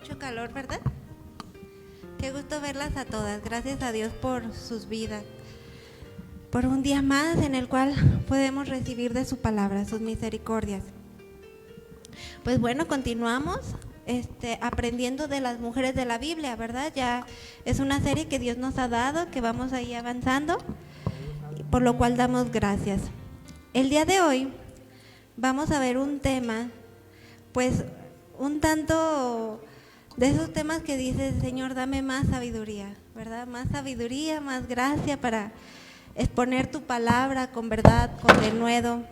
Mucho calor, ¿verdad? Qué gusto verlas a todas. Gracias a Dios por sus vidas, por un día más en el cual podemos recibir de su palabra, sus misericordias. Pues bueno, continuamos aprendiendo de las mujeres de la Biblia, ¿verdad? Ya es una serie que Dios nos ha dado, que vamos ahí avanzando, por lo cual damos gracias. El día de hoy vamos a ver un tema, pues un tanto de esos temas que dices, Señor, dame más sabiduría, ¿verdad? Más sabiduría, más gracia para exponer tu palabra con verdad, con denuedo.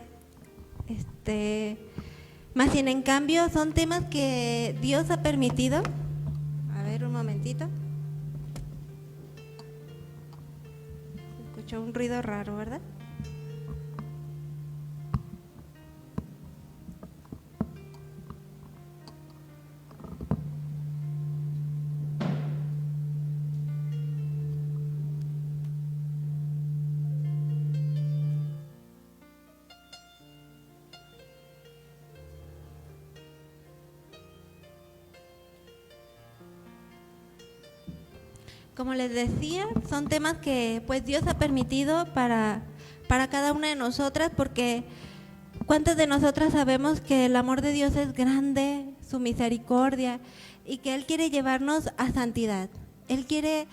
Más bien, en cambio, son temas que Dios ha permitido. A ver, un momentito. Escucho un ruido raro, ¿verdad? Como les decía, son temas que pues Dios ha permitido para cada una de nosotras, porque ¿cuántas de nosotras sabemos que el amor de Dios es grande, su misericordia, y que Él quiere llevarnos a santidad? Él quiere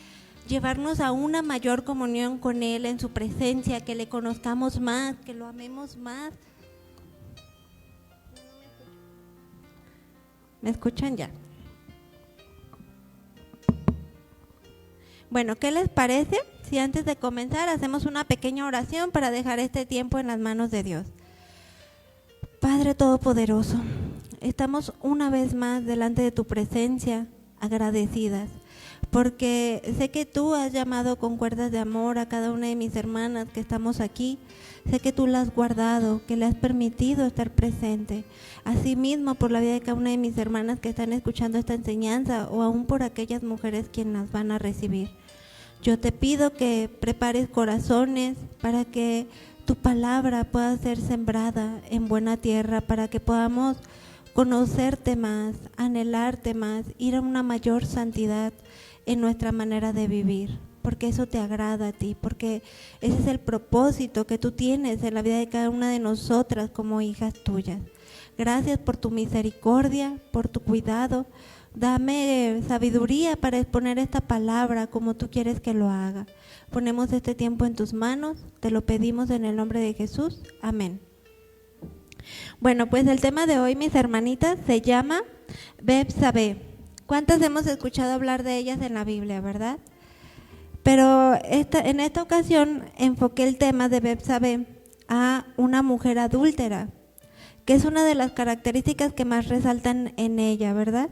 llevarnos a una mayor comunión con Él en su presencia, que le conozcamos más, que lo amemos más. ¿Me escuchan ya? Bueno, ¿qué les parece si antes de comenzar hacemos una pequeña oración para dejar este tiempo en las manos de Dios? Padre Todopoderoso, estamos una vez más delante de tu presencia, agradecidas, porque sé que tú has llamado con cuerdas de amor a cada una de mis hermanas que estamos aquí. Sé que tú la has guardado, que le has permitido estar presente. Asimismo, por la vida de cada una de mis hermanas que están escuchando esta enseñanza, o aún por aquellas mujeres quienes las van a recibir. Yo te pido que prepares corazones para que tu palabra pueda ser sembrada en buena tierra, para que podamos conocerte más, anhelarte más, ir a una mayor santidad en nuestra manera de vivir, porque eso te agrada a ti, porque ese es el propósito que tú tienes en la vida de cada una de nosotras como hijas tuyas. Gracias por tu misericordia, por tu cuidado. Dame sabiduría para exponer esta palabra como tú quieres que lo haga. Ponemos este tiempo en tus manos, te lo pedimos en el nombre de Jesús. Amén. Bueno, pues el tema de hoy, mis hermanitas, se llama Betsabé. ¿Cuántas hemos escuchado hablar de ellas en la Biblia, verdad? Pero en esta ocasión enfoqué el tema de Betsabé a una mujer adúltera, que es una de las características que más resaltan en ella, ¿verdad?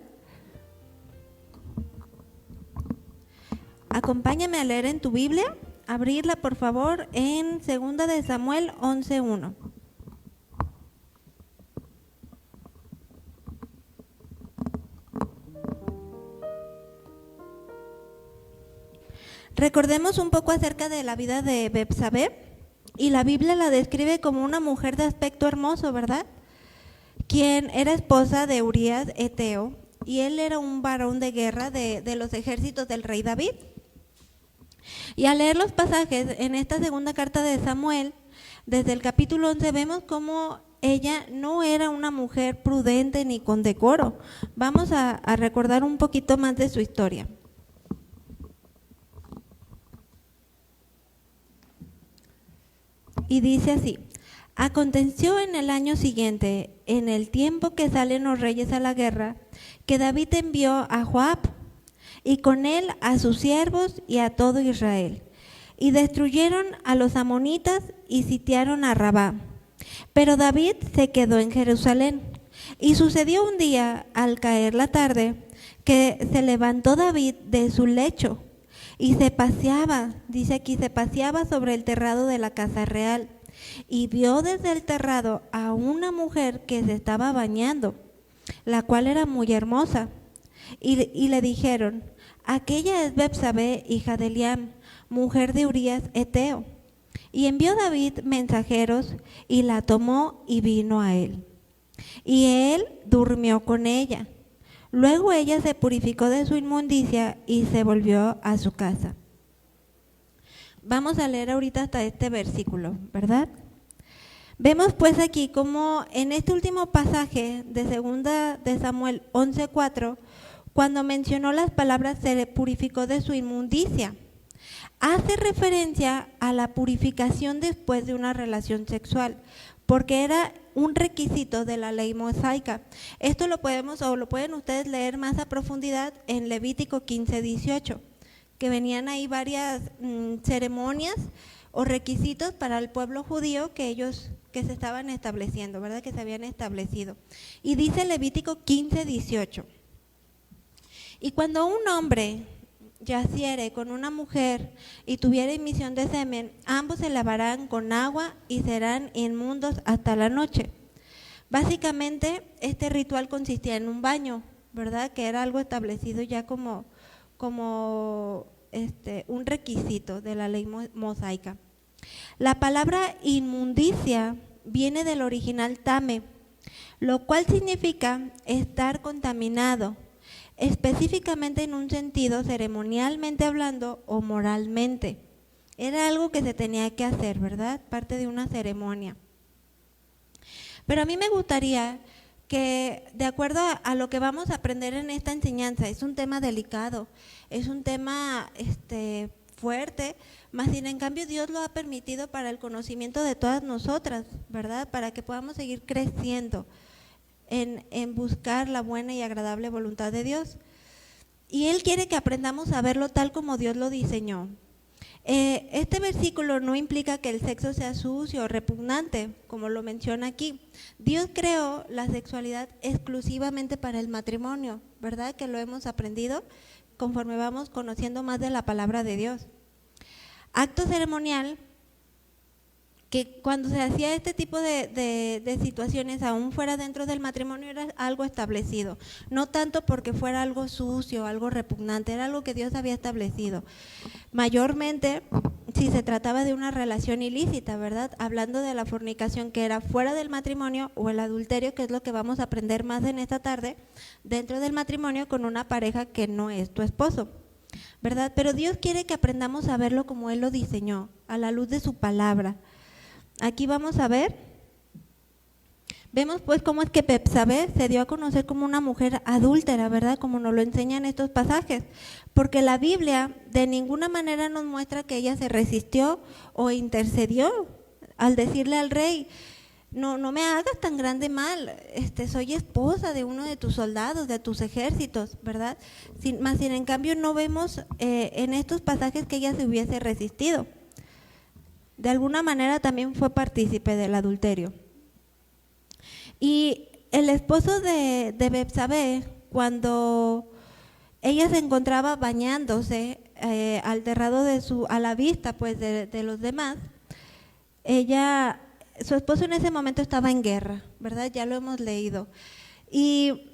Acompáñame a leer en tu Biblia, abrirla por favor en 2 de Samuel 11:1. Recordemos un poco acerca de la vida de Betsabé, y la Biblia la describe como una mujer de aspecto hermoso, ¿verdad? Quien era esposa de Urías Eteo, y él era un varón de guerra de los ejércitos del rey David. Y al leer los pasajes en esta segunda carta de Samuel, desde el capítulo 11 vemos cómo ella no era una mujer prudente ni con decoro. Vamos a recordar un poquito más de su historia. Y dice así: aconteció en el año siguiente, en el tiempo que salen los reyes a la guerra, que David envió a Joab, y con él a sus siervos y a todo Israel, y destruyeron a los amonitas y sitiaron a Rabá. Pero David se quedó en Jerusalén. Y sucedió un día, al caer la tarde, que se levantó David de su lecho y se paseaba, dice aquí, se paseaba sobre el terrado de la casa real, y vio desde el terrado a una mujer que se estaba bañando, la cual era muy hermosa. Y le dijeron: aquella es Betsabé, hija de Eliam, mujer de Urías Eteo. Y envió David mensajeros, y la tomó y vino a él. Y él durmió con ella. Luego ella se purificó de su inmundicia y se volvió a su casa. Vamos a leer ahorita hasta este versículo, ¿verdad? Vemos pues aquí como en este último pasaje de 2 de Samuel 11:4, cuando mencionó las palabras se purificó de su inmundicia, hace referencia a la purificación después de una relación sexual, porque era un requisito de la ley mosaica. Esto lo pueden ustedes leer más a profundidad en Levítico 15:18, que venían ahí varias ceremonias o requisitos para el pueblo judío que se estaban estableciendo, ¿verdad? Que se habían establecido. Y dice Levítico 15:18, y cuando un hombre yaciere con una mujer y tuviera emisión de semen, ambos se lavarán con agua y serán inmundos hasta la noche. Básicamente este ritual consistía en un baño, ¿verdad? Que era algo establecido ya como un requisito de la ley mosaica. La palabra inmundicia viene del original tame, lo cual significa estar contaminado, específicamente en un sentido ceremonialmente hablando o moralmente. Era algo que se tenía que hacer, ¿verdad? Parte de una ceremonia. Pero a mí me gustaría que, de acuerdo a lo que vamos a aprender en esta enseñanza, es un tema delicado, es un tema fuerte, mas sin en cambio Dios lo ha permitido para el conocimiento de todas nosotras, ¿verdad? Para que podamos seguir creciendo en buscar la buena y agradable voluntad de Dios. Y Él quiere que aprendamos a verlo tal como Dios lo diseñó. Este versículo no implica que el sexo sea sucio o repugnante, como lo menciona aquí. Dios creó la sexualidad exclusivamente para el matrimonio, ¿verdad? Que lo hemos aprendido conforme vamos conociendo más de la palabra de Dios. Acto ceremonial, que cuando se hacía este tipo de situaciones, aún fuera dentro del matrimonio, era algo establecido. No tanto porque fuera algo sucio, algo repugnante, era algo que Dios había establecido. Mayormente, si se trataba de una relación ilícita, ¿verdad? Hablando de la fornicación que era fuera del matrimonio, o el adulterio, que es lo que vamos a aprender más en esta tarde, dentro del matrimonio con una pareja que no es tu esposo, ¿verdad? Pero Dios quiere que aprendamos a verlo como Él lo diseñó, a la luz de su palabra. Aquí vamos a ver, vemos pues cómo es que Betsabé se dio a conocer como una mujer adúltera, ¿verdad? Como nos lo enseñan estos pasajes, porque la Biblia de ninguna manera nos muestra que ella se resistió o intercedió al decirle al rey, no me hagas tan grande mal, soy esposa de uno de tus soldados, de tus ejércitos, ¿verdad? Sin en cambio no vemos en estos pasajes que ella se hubiese resistido. De alguna manera también fue partícipe del adulterio. Y el esposo de Betsabé, cuando ella se encontraba bañándose al terrado a la vista pues de los demás, su esposo en ese momento estaba en guerra, ¿verdad? Ya lo hemos leído. ¿Y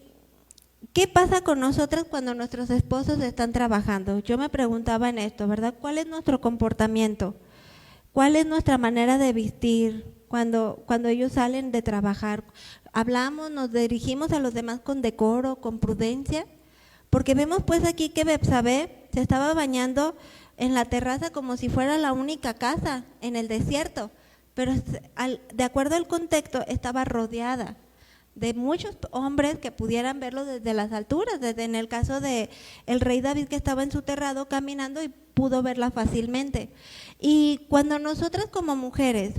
qué pasa con nosotras cuando nuestros esposos están trabajando? Yo me preguntaba en esto, ¿verdad? ¿Cuál es nuestro comportamiento? ¿Cuál es nuestra manera de vestir cuando ellos salen de trabajar? ¿Hablamos, nos dirigimos a los demás con decoro, con prudencia? Porque vemos pues aquí que Betsabé se estaba bañando en la terraza como si fuera la única casa en el desierto, pero de acuerdo al contexto estaba rodeada de muchos hombres que pudieran verlo desde las alturas, desde en el caso de el rey David, que estaba en su terrado caminando y pudo verla fácilmente. Y cuando nosotras como mujeres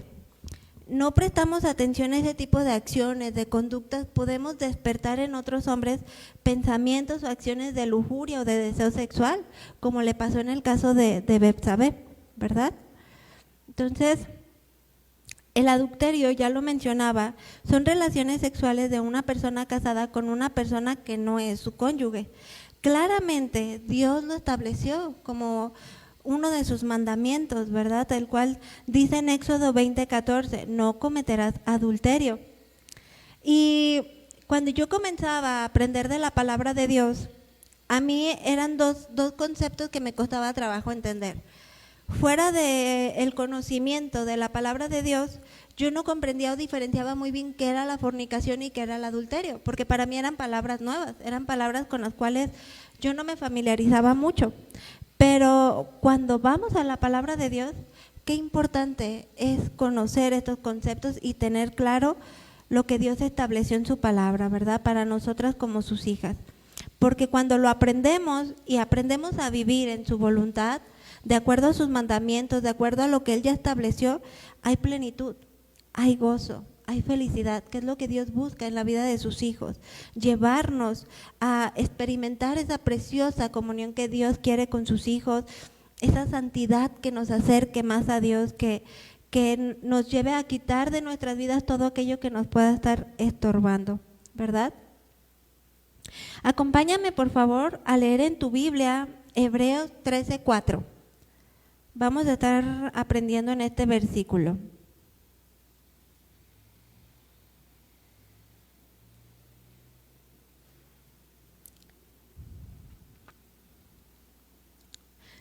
no prestamos atención a ese tipo de acciones, de conductas, podemos despertar en otros hombres pensamientos o acciones de lujuria o de deseo sexual, como le pasó en el caso de Betsabé, ¿verdad? Entonces, el adulterio, ya lo mencionaba, son relaciones sexuales de una persona casada con una persona que no es su cónyuge. Claramente Dios lo estableció como uno de sus mandamientos, ¿verdad? El cual dice en Éxodo 20:14, no cometerás adulterio. Y cuando yo comenzaba a aprender de la palabra de Dios, a mí eran dos conceptos que me costaba trabajo entender. Fuera del conocimiento de la palabra de Dios, yo no comprendía o diferenciaba muy bien qué era la fornicación y qué era el adulterio, porque para mí eran palabras nuevas, eran palabras con las cuales yo no me familiarizaba mucho. Pero cuando vamos a la palabra de Dios, qué importante es conocer estos conceptos y tener claro lo que Dios estableció en su palabra, ¿verdad? Para nosotras como sus hijas. Porque cuando lo aprendemos y aprendemos a vivir en su voluntad, de acuerdo a sus mandamientos, de acuerdo a lo que Él ya estableció, hay plenitud, hay gozo, hay felicidad, que es lo que Dios busca en la vida de sus hijos. Llevarnos a experimentar esa preciosa comunión que Dios quiere con sus hijos, esa santidad que nos acerque más a Dios, que nos lleve a quitar de nuestras vidas todo aquello que nos pueda estar estorbando, ¿verdad? Acompáñame por favor a leer en tu Biblia Hebreos 13:4. Vamos a estar aprendiendo en este versículo.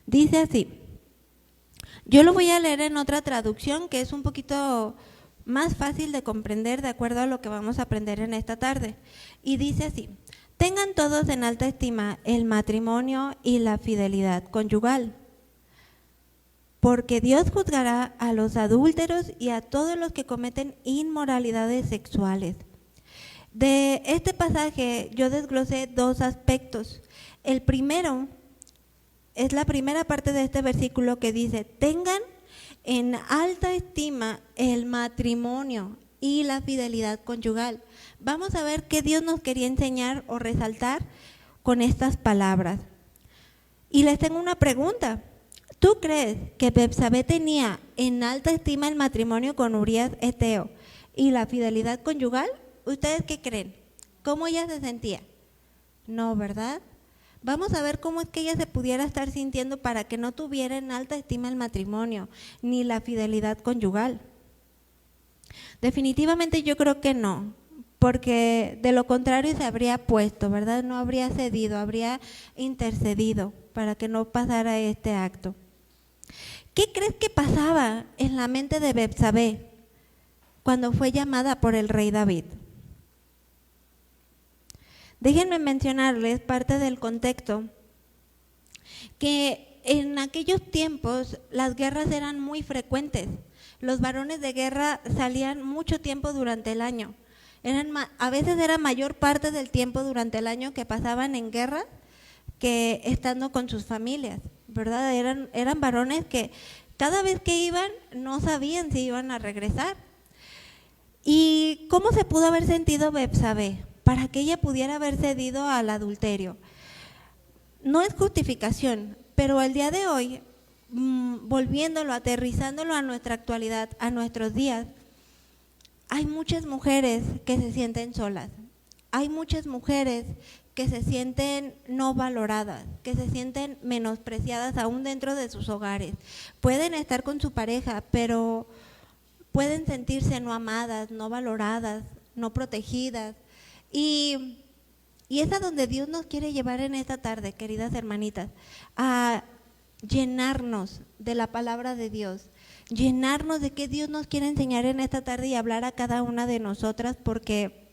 Dice así, yo lo voy a leer en otra traducción que es un poquito más fácil de comprender de acuerdo a lo que vamos a aprender en esta tarde. Y dice así, tengan todos en alta estima el matrimonio y la fidelidad conyugal, porque Dios juzgará a los adúlteros y a todos los que cometen inmoralidades sexuales. De este pasaje yo desglosé dos aspectos. El primero es la primera parte de este versículo que dice, tengan en alta estima el matrimonio y la fidelidad conyugal. Vamos a ver qué Dios nos quería enseñar o resaltar con estas palabras. Y les tengo una pregunta. ¿Tú crees que Betsabé tenía en alta estima el matrimonio con Urías Eteo y la fidelidad conyugal? ¿Ustedes qué creen? ¿Cómo ella se sentía? No, ¿verdad? Vamos a ver cómo es que ella se pudiera estar sintiendo para que no tuviera en alta estima el matrimonio ni la fidelidad conyugal. Definitivamente yo creo que no, porque de lo contrario se habría puesto, ¿verdad? No habría cedido, habría intercedido para que no pasara este acto. ¿Qué crees que pasaba en la mente de Betsabé cuando fue llamada por el rey David? Déjenme mencionarles parte del contexto, que en aquellos tiempos las guerras eran muy frecuentes. Los varones de guerra salían mucho tiempo durante el año. A veces era mayor parte del tiempo durante el año que pasaban en guerra que estando con sus familias, ¿verdad? Eran varones que cada vez que iban no sabían si iban a regresar. ¿Y cómo se pudo haber sentido Betsabé para que ella pudiera haber cedido al adulterio? No es justificación, pero el día de hoy, volviéndolo, aterrizándolo a nuestra actualidad, a nuestros días, hay muchas mujeres que se sienten solas, hay muchas mujeres que se sienten no valoradas, que se sienten menospreciadas aún dentro de sus hogares. Pueden estar con su pareja, pero pueden sentirse no amadas, no valoradas, no protegidas. Y es a donde Dios nos quiere llevar en esta tarde, queridas hermanitas, a llenarnos de la palabra de Dios, llenarnos de qué Dios nos quiere enseñar en esta tarde y hablar a cada una de nosotras, porque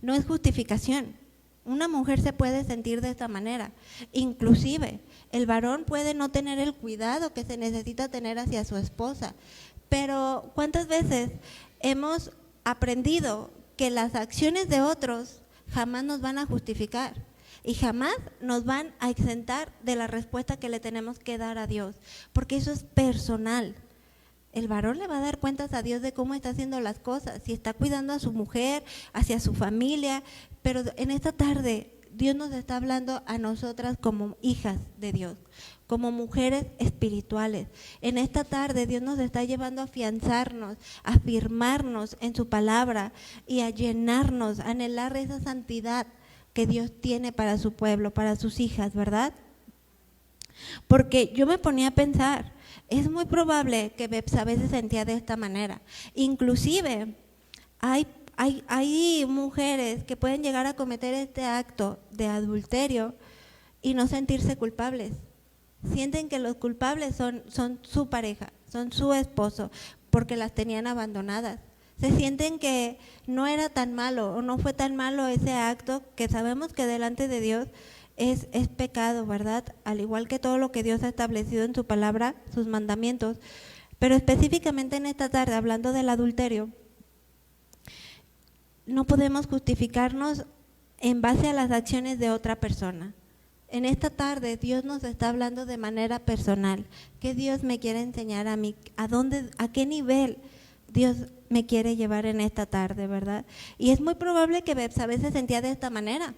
no es justificación. Una mujer se puede sentir de esta manera, inclusive el varón puede no tener el cuidado que se necesita tener hacia su esposa, pero ¿cuántas veces hemos aprendido que las acciones de otros jamás nos van a justificar y jamás nos van a exentar de la respuesta que le tenemos que dar a Dios? Porque eso es personal. El varón le va a dar cuentas a Dios de cómo está haciendo las cosas, si está cuidando a su mujer, hacia su familia, pero en esta tarde Dios nos está hablando a nosotras como hijas de Dios, como mujeres espirituales. En esta tarde Dios nos está llevando a afianzarnos, a afirmarnos en su palabra y a llenarnos, a anhelar esa santidad que Dios tiene para su pueblo, para sus hijas, ¿verdad? Porque yo me ponía a pensar, es muy probable que Betsabé se sentía de esta manera. Inclusive hay mujeres que pueden llegar a cometer este acto de adulterio y no sentirse culpables. Sienten que los culpables son su pareja, son su esposo. porque las tenían abandonadas. Se sienten que no era tan malo o no fue tan malo ese acto, que sabemos que delante de Dios es pecado, ¿verdad? Al igual que todo lo que Dios ha establecido en su palabra, sus mandamientos. Pero específicamente en esta tarde, hablando del adulterio, no podemos justificarnos en base a las acciones de otra persona. En esta tarde Dios nos está hablando de manera personal. ¿Qué Dios me quiere enseñar a mí? ¿A qué nivel Dios me quiere llevar en esta tarde, verdad? Y es muy probable que Betsabé se sentía de esta manera,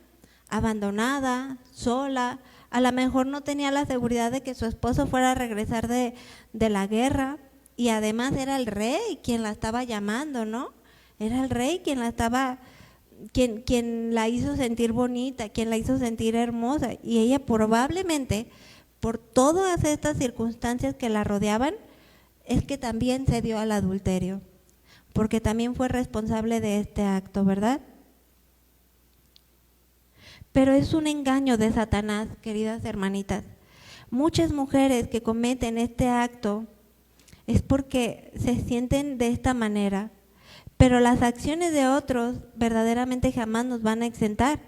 abandonada, sola, a lo mejor no tenía la seguridad de que su esposo fuera a regresar de la guerra, y además era el rey quien la estaba llamando, ¿no? Era el rey quien la estaba, quien la hizo sentir bonita, quien la hizo sentir hermosa, y ella probablemente, por todas estas circunstancias que la rodeaban, es que también se dio al adulterio, porque también fue responsable de este acto, ¿verdad? Pero es un engaño de Satanás, queridas hermanitas. Muchas mujeres que cometen este acto es porque se sienten de esta manera, pero las acciones de otros verdaderamente jamás nos van a exentar.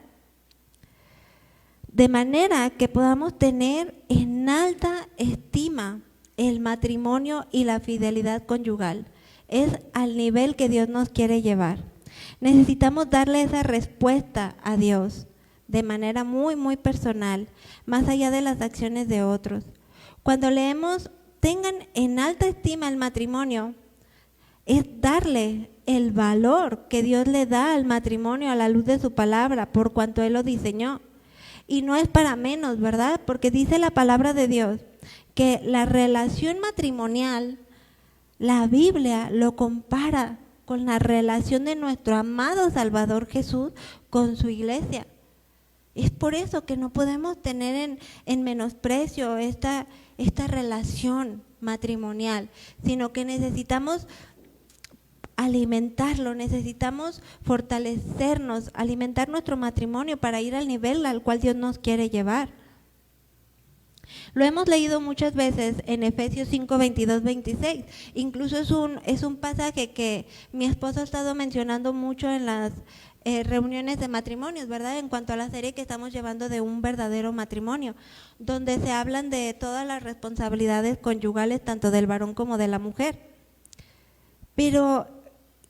De manera que podamos tener en alta estima el matrimonio y la fidelidad conyugal. Es al nivel que Dios nos quiere llevar. Necesitamos darle esa respuesta a Dios de manera muy, muy personal, más allá de las acciones de otros. Cuando leemos, tengan en alta estima el matrimonio, es darle el valor que Dios le da al matrimonio a la luz de su palabra, por cuanto Él lo diseñó. Y no es para menos, ¿verdad? Porque dice la palabra de Dios que la relación matrimonial, la Biblia lo compara con la relación de nuestro amado Salvador Jesús con su iglesia. Es por eso que no podemos tener en menosprecio esta relación matrimonial, sino que necesitamos alimentarlo, necesitamos fortalecernos, alimentar nuestro matrimonio para ir al nivel al cual Dios nos quiere llevar. Lo hemos leído muchas veces en Efesios 5, 22, 26. Incluso es un pasaje que mi esposo ha estado mencionando mucho en las reuniones de matrimonios, ¿verdad? En cuanto a la serie que estamos llevando de un verdadero matrimonio, donde se hablan de todas las responsabilidades conyugales, tanto del varón como de la mujer. Pero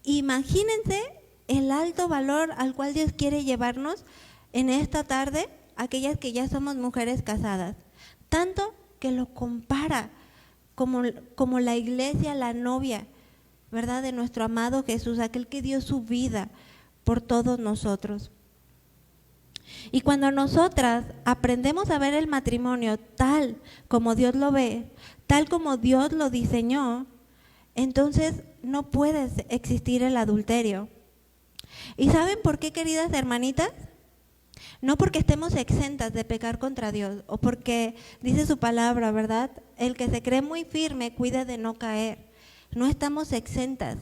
imagínense el alto valor al cual Dios quiere llevarnos en esta tarde, aquellas que ya somos mujeres casadas. Tanto que lo compara como la iglesia, la novia, ¿verdad? De nuestro amado Jesús, aquel que dio su vida por todos nosotros. Y cuando nosotras aprendemos a ver el matrimonio tal como Dios lo ve, tal como Dios lo diseñó, entonces no puede existir el adulterio. ¿Y saben por qué, queridas hermanitas? No porque estemos exentas de pecar contra Dios, o porque dice su palabra, ¿verdad? El que se cree muy firme, cuide de no caer. No estamos exentas,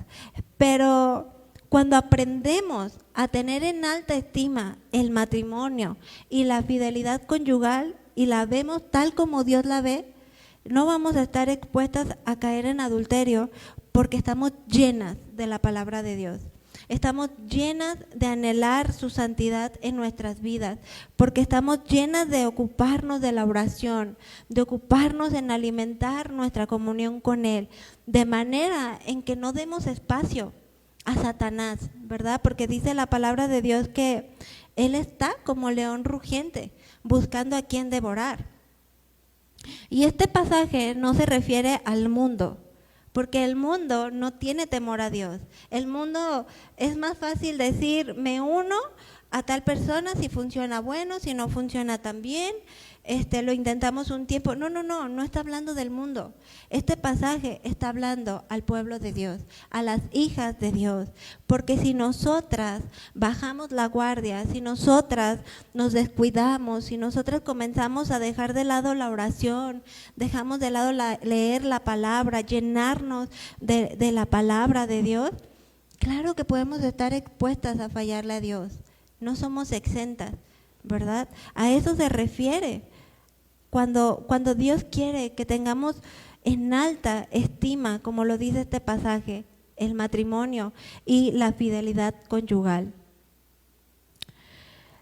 pero cuando aprendemos a tener en alta estima el matrimonio y la fidelidad conyugal y la vemos tal como Dios la ve, no vamos a estar expuestas a caer en adulterio porque estamos llenas de la palabra de Dios. Estamos llenas de anhelar su santidad en nuestras vidas, porque estamos llenas de ocuparnos de la oración, de ocuparnos en alimentar nuestra comunión con Él, de manera en que no demos espacio a Satanás, ¿verdad? Porque dice la palabra de Dios que Él está como león rugiente, buscando a quien devorar. Y este pasaje no se refiere al mundo, porque el mundo no tiene temor a Dios. El mundo es más fácil decir, me uno a tal persona si funciona bueno, si no funciona tan bien, lo intentamos un tiempo. No está hablando del mundo. Este pasaje está hablando al pueblo de Dios, a las hijas de Dios, porque si nosotras bajamos la guardia, si nosotras nos descuidamos, si nosotras comenzamos a dejar de lado la oración, dejamos de lado leer la palabra, llenarnos de la palabra de Dios, claro que podemos estar expuestas a fallarle a Dios. No somos exentas, ¿verdad? A eso se refiere. Cuando Dios quiere que tengamos en alta estima, como lo dice este pasaje, el matrimonio y la fidelidad conyugal.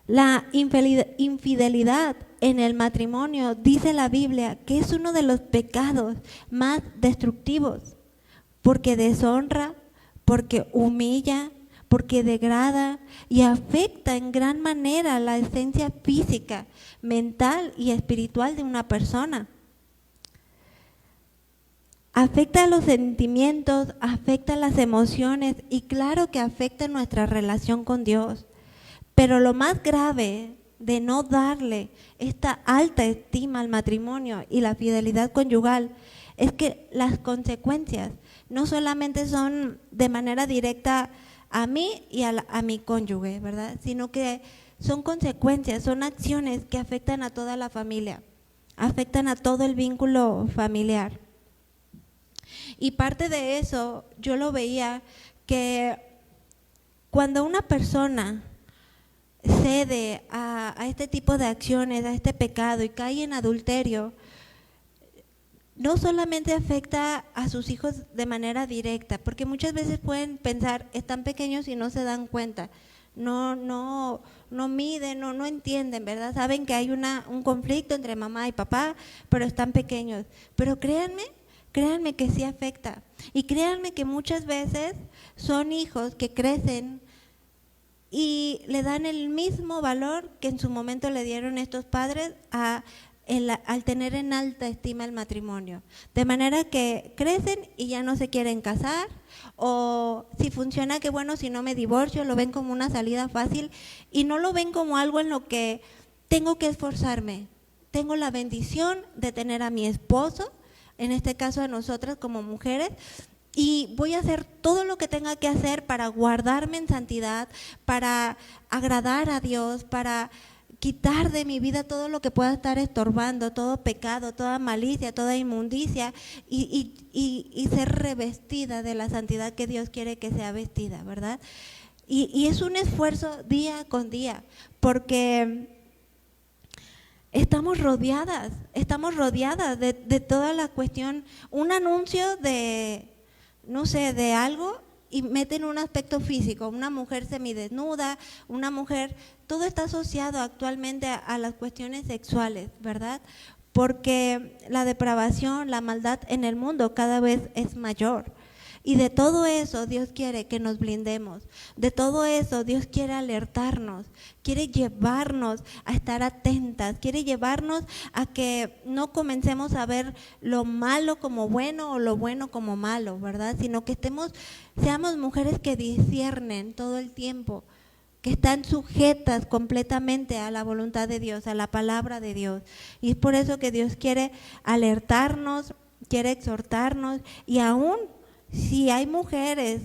La infidelidad en el matrimonio, dice la Biblia, que es uno de los pecados más destructivos, porque deshonra, porque humilla, porque degrada y afecta en gran manera la esencia física, mental y espiritual de una persona. Afecta los sentimientos, afecta las emociones y claro que afecta nuestra relación con Dios. Pero lo más grave de no darle esta alta estima al matrimonio y la fidelidad conyugal es que las consecuencias no solamente son de manera directa a mí y a mi cónyuge, ¿verdad? Sino que son consecuencias, son acciones que afectan a toda la familia, afectan a todo el vínculo familiar. Y parte de eso yo lo veía que cuando una persona cede a este tipo de acciones, a este pecado y cae en adulterio, no solamente afecta a sus hijos de manera directa, porque muchas veces pueden pensar, están pequeños y no se dan cuenta, no miden, no entienden, ¿verdad? Saben que hay un conflicto entre mamá y papá, pero están pequeños. Pero créanme que sí afecta. Y créanme que muchas veces son hijos que crecen y le dan el mismo valor que en su momento le dieron estos padres al tener en alta estima el matrimonio. De manera que crecen y ya no se quieren casar, o si funciona, que bueno, si no me divorcio, lo ven como una salida fácil y no lo ven como algo en lo que tengo que esforzarme. Tengo la bendición de tener a mi esposo, en este caso a nosotras como mujeres, y voy a hacer todo lo que tenga que hacer para guardarme en santidad, para agradar a Dios, para quitar de mi vida todo lo que pueda estar estorbando, todo pecado, toda malicia, toda inmundicia y ser revestida de la santidad que Dios quiere que sea vestida, ¿verdad? Y es un esfuerzo día con día, porque estamos rodeadas de toda la cuestión, un anuncio de, no sé, de algo y meten un aspecto físico, una mujer semidesnuda, una mujer, todo está asociado actualmente a las cuestiones sexuales, ¿verdad? Porque la depravación, la maldad en el mundo cada vez es mayor. Y de todo eso Dios quiere que nos blindemos, de todo eso Dios quiere alertarnos, quiere llevarnos a estar atentas, quiere llevarnos a que no comencemos a ver lo malo como bueno o lo bueno como malo, ¿verdad? Sino que seamos mujeres que disciernen todo el tiempo, que están sujetas completamente a la voluntad de Dios, a la palabra de Dios. Y es por eso que Dios quiere alertarnos, quiere exhortarnos y aún si hay mujeres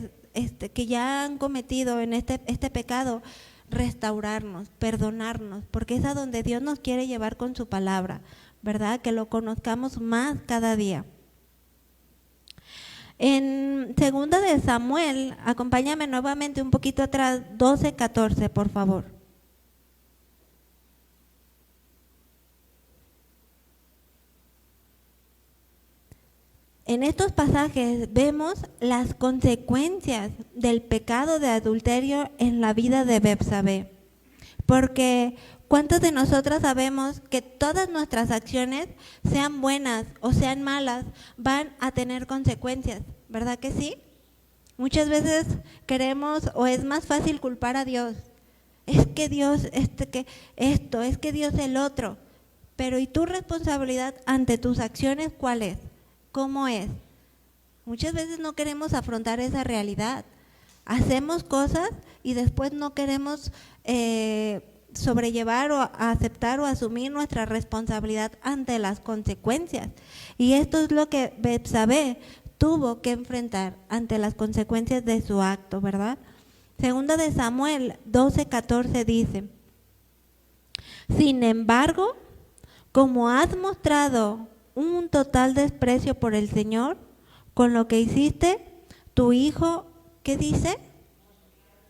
que ya han cometido en este pecado, restaurarnos, perdonarnos, porque es a donde Dios nos quiere llevar con su palabra, ¿verdad? Que lo conozcamos más cada día. En 2 de Samuel, acompáñame nuevamente un poquito atrás, 12:14, por favor. En estos pasajes vemos las consecuencias del pecado de adulterio en la vida de Betsabé, porque ¿cuántos de nosotras sabemos que todas nuestras acciones, sean buenas o sean malas, van a tener consecuencias? ¿Verdad que sí? Muchas veces queremos o es más fácil culpar a Dios. Es que Dios, es que Dios el otro. Pero ¿y tu responsabilidad ante tus acciones cuál es? ¿Cómo es? Muchas veces no queremos afrontar esa realidad. Hacemos cosas y después no queremos sobrellevar o aceptar o asumir nuestra responsabilidad ante las consecuencias. Y esto es lo que Betsabé tuvo que enfrentar ante las consecuencias de su acto, ¿verdad? 2 de Samuel 12:14 dice: sin embargo, como has mostrado un total desprecio por el Señor, con lo que hiciste, tu hijo, ¿qué dice?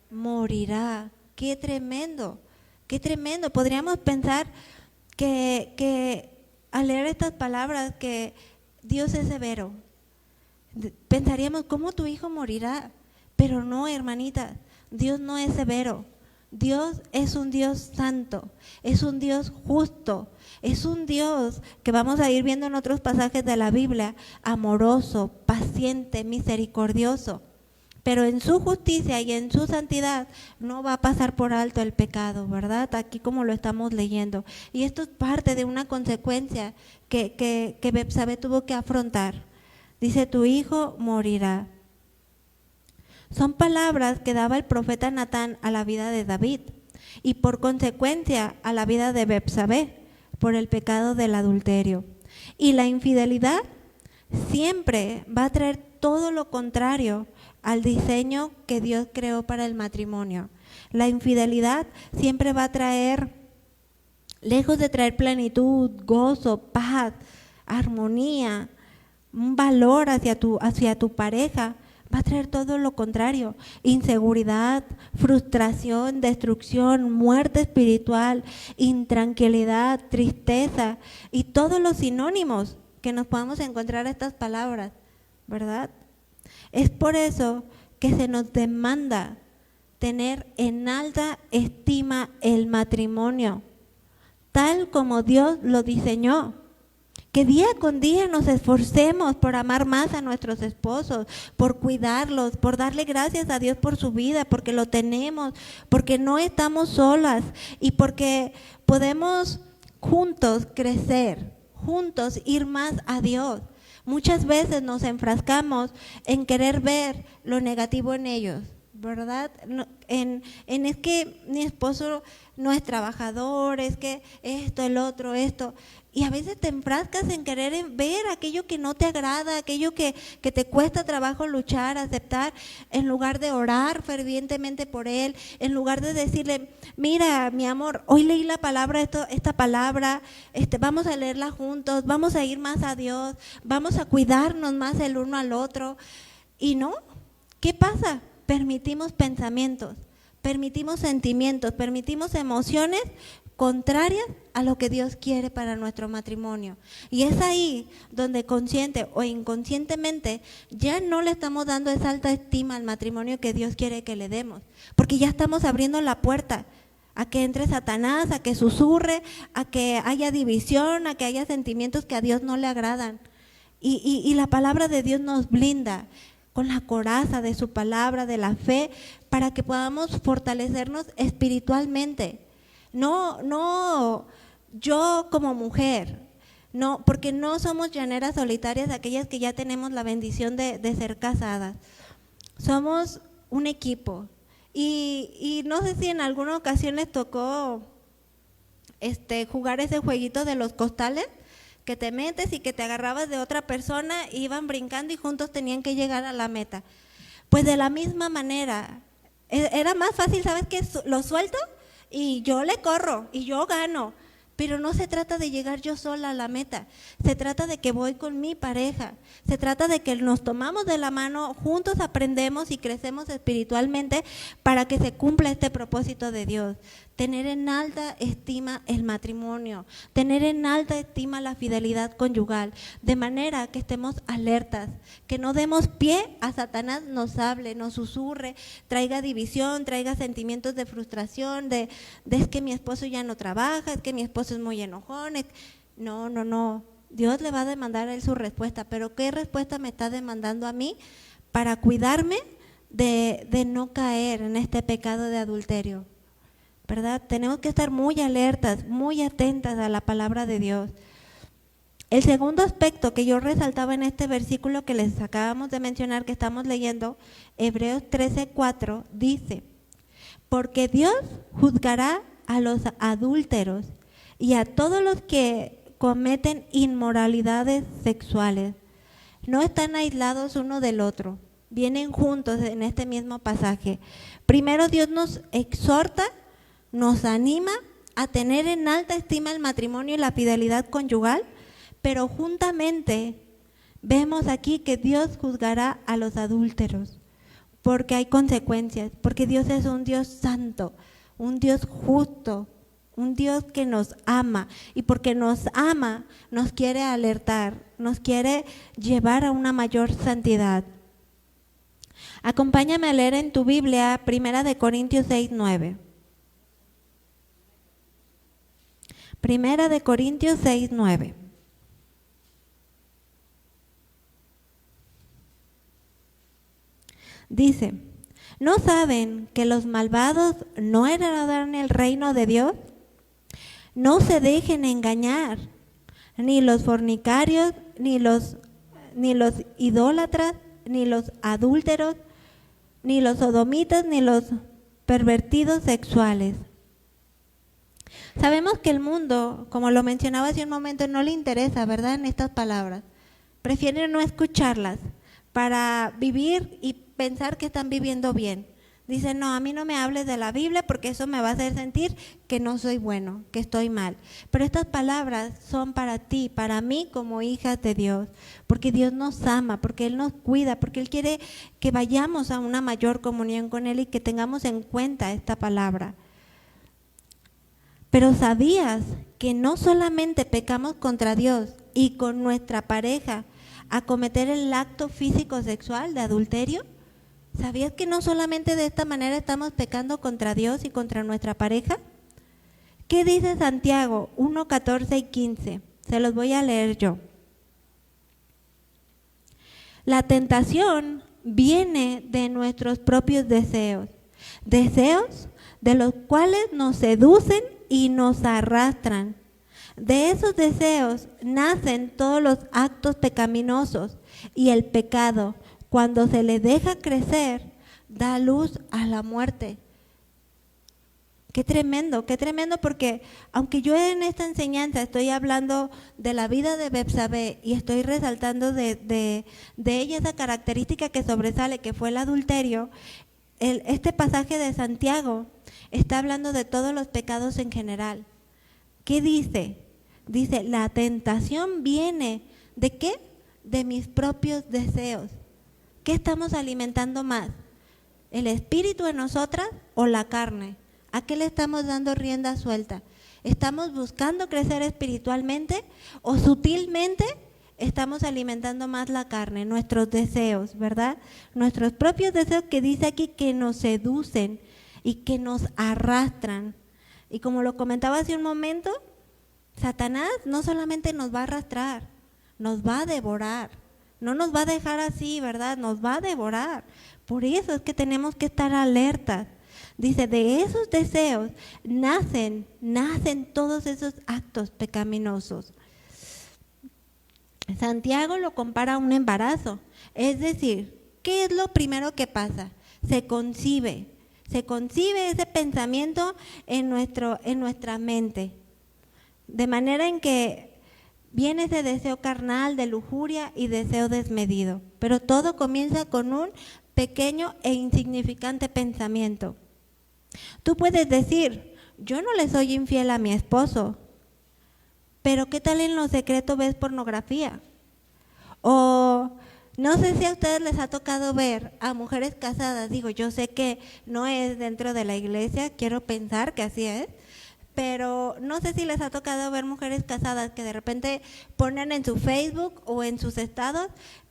Morirá. ¡Qué tremendo! ¡Qué tremendo! Podríamos pensar que al leer estas palabras, que Dios es severo. Pensaríamos, ¿cómo tu hijo morirá? Pero no, hermanita, Dios no es severo. Dios es un Dios santo, es un Dios justo, es un Dios que vamos a ir viendo en otros pasajes de la Biblia, amoroso, paciente, misericordioso. Pero en su justicia y en su santidad no va a pasar por alto el pecado, ¿verdad? Aquí como lo estamos leyendo. Y esto es parte de una consecuencia que Betsabé tuvo que afrontar. Dice, tu hijo morirá. Son palabras que daba el profeta Natán a la vida de David y por consecuencia a la vida de Betsabé por el pecado del adulterio. Y la infidelidad siempre va a traer todo lo contrario al diseño que Dios creó para el matrimonio. La infidelidad siempre va a traer, lejos de traer plenitud, gozo, paz, armonía, un valor hacia tu pareja, va a traer todo lo contrario: inseguridad, frustración, destrucción, muerte espiritual, intranquilidad, tristeza y todos los sinónimos que nos podamos encontrar a estas palabras, ¿verdad? Es por eso que se nos demanda tener en alta estima el matrimonio, tal como Dios lo diseñó. Que día con día nos esforcemos por amar más a nuestros esposos, por cuidarlos, por darle gracias a Dios por su vida, porque lo tenemos, porque no estamos solas y porque podemos juntos crecer, juntos ir más a Dios. Muchas veces nos enfrascamos en querer ver lo negativo en ellos, ¿verdad? Es que mi esposo no es trabajador, es que esto, el otro, esto. Y a veces te enfrascas en querer ver aquello que no te agrada, aquello que te cuesta trabajo luchar, aceptar, en lugar de orar fervientemente por él, en lugar de decirle, mira, mi amor, hoy leí la palabra, esta palabra, vamos a leerla juntos, vamos a ir más a Dios, vamos a cuidarnos más el uno al otro. Y no, ¿qué pasa? Permitimos pensamientos, permitimos sentimientos, permitimos emociones contrarias a lo que Dios quiere para nuestro matrimonio. Y es ahí donde consciente o inconscientemente ya no le estamos dando esa alta estima al matrimonio que Dios quiere que le demos, porque ya estamos abriendo la puerta a que entre Satanás, a que susurre, a que haya división, a que haya sentimientos que a Dios no le agradan. Y la palabra de Dios nos blinda con la coraza de su palabra, de la fe, para que podamos fortalecernos espiritualmente. No, yo como mujer, no, porque no somos llaneras solitarias, aquellas que ya tenemos la bendición de ser casadas. Somos un equipo. Y no sé si en alguna ocasión les tocó jugar ese jueguito de los costales, que te metes y que te agarrabas de otra persona, iban brincando y juntos tenían que llegar a la meta. Pues de la misma manera, era más fácil, ¿sabes qué? Lo suelto y yo le corro y yo gano, pero no se trata de llegar yo sola a la meta, se trata de que voy con mi pareja, se trata de que nos tomamos de la mano, juntos aprendemos y crecemos espiritualmente para que se cumpla este propósito de Dios. Tener en alta estima el matrimonio, tener en alta estima la fidelidad conyugal, de manera que estemos alertas, que no demos pie a Satanás nos hable, nos susurre, traiga división, traiga sentimientos de frustración, de es que mi esposo ya no trabaja, es que mi esposo es muy enojón. No, Dios le va a demandar a él su respuesta, pero ¿qué respuesta me está demandando a mí para cuidarme de no caer en este pecado de adulterio? ¿Verdad? Tenemos que estar muy alertas, muy atentas a la palabra de Dios. El segundo aspecto que yo resaltaba en este versículo que les acabamos de mencionar, que estamos leyendo, Hebreos 13:4, dice, porque Dios juzgará a los adúlteros y a todos los que cometen inmoralidades sexuales. No están aislados uno del otro, vienen juntos en este mismo pasaje. Primero Dios nos exhorta, nos anima a tener en alta estima el matrimonio y la fidelidad conyugal, pero juntamente vemos aquí que Dios juzgará a los adúlteros, porque hay consecuencias, porque Dios es un Dios santo, un Dios justo, un Dios que nos ama, y porque nos ama, nos quiere alertar nos quiere llevar a una mayor santidad. Acompáñame a leer en tu Biblia 1 Corintios 6:9. 1 Corintios 6:9. Dice, ¿no saben que los malvados no heredarán el reino de Dios? No se dejen engañar, ni los fornicarios, ni los idólatras, ni los adúlteros, ni los sodomitas, ni los pervertidos sexuales. Sabemos que el mundo, como lo mencionaba hace un momento, no le interesa, ¿verdad?, en estas palabras. Prefieren no escucharlas para vivir y pensar que están viviendo bien. Dicen, no, a mí no me hables de la Biblia porque eso me va a hacer sentir que no soy bueno, que estoy mal. Pero estas palabras son para ti, para mí como hijas de Dios, porque Dios nos ama, porque Él nos cuida, porque Él quiere que vayamos a una mayor comunión con Él y que tengamos en cuenta esta palabra. Pero ¿sabías que no solamente pecamos contra Dios y con nuestra pareja a cometer el acto físico sexual de adulterio? ¿Sabías que no solamente de esta manera estamos pecando contra Dios y contra nuestra pareja? ¿Qué dice Santiago 1:14 y 15? Se los voy a leer yo. La tentación viene de nuestros propios deseos de los cuales nos seducen y nos arrastran. De esos deseos nacen todos los actos pecaminosos y el pecado, cuando se le deja crecer, da luz a la muerte. Qué tremendo, porque aunque yo en esta enseñanza estoy hablando de la vida de Betsabé y estoy resaltando de ella esa característica que sobresale, que fue el adulterio, este pasaje de Santiago está hablando de todos los pecados en general. ¿Qué dice? Dice, la tentación viene, ¿de qué? De mis propios deseos. ¿Qué estamos alimentando más? ¿El espíritu en nosotras o la carne? ¿A qué le estamos dando rienda suelta? ¿Estamos buscando crecer espiritualmente o sutilmente estamos alimentando más la carne, nuestros deseos, ¿verdad? Nuestros propios deseos, que dice aquí que nos seducen y que nos arrastran. Y como lo comentaba hace un momento, Satanás no solamente nos va a arrastrar, nos va a devorar. No nos va a dejar así, ¿verdad? Nos va a devorar. Por eso es que tenemos que estar alertas. Dice, de esos deseos nacen todos esos actos pecaminosos. Santiago lo compara a un embarazo. Es decir, ¿qué es lo primero que pasa? Se concibe ese pensamiento en nuestra mente. De manera en que viene ese deseo carnal de lujuria y deseo desmedido. Pero todo comienza con un pequeño e insignificante pensamiento. Tú puedes decir, yo no le soy infiel a mi esposo, pero ¿qué tal en lo secreto ves pornografía? O no sé si a ustedes les ha tocado ver a mujeres casadas, digo, yo sé que no es dentro de la iglesia, quiero pensar que así es, pero no sé si les ha tocado ver mujeres casadas que de repente ponen en su Facebook o en sus estados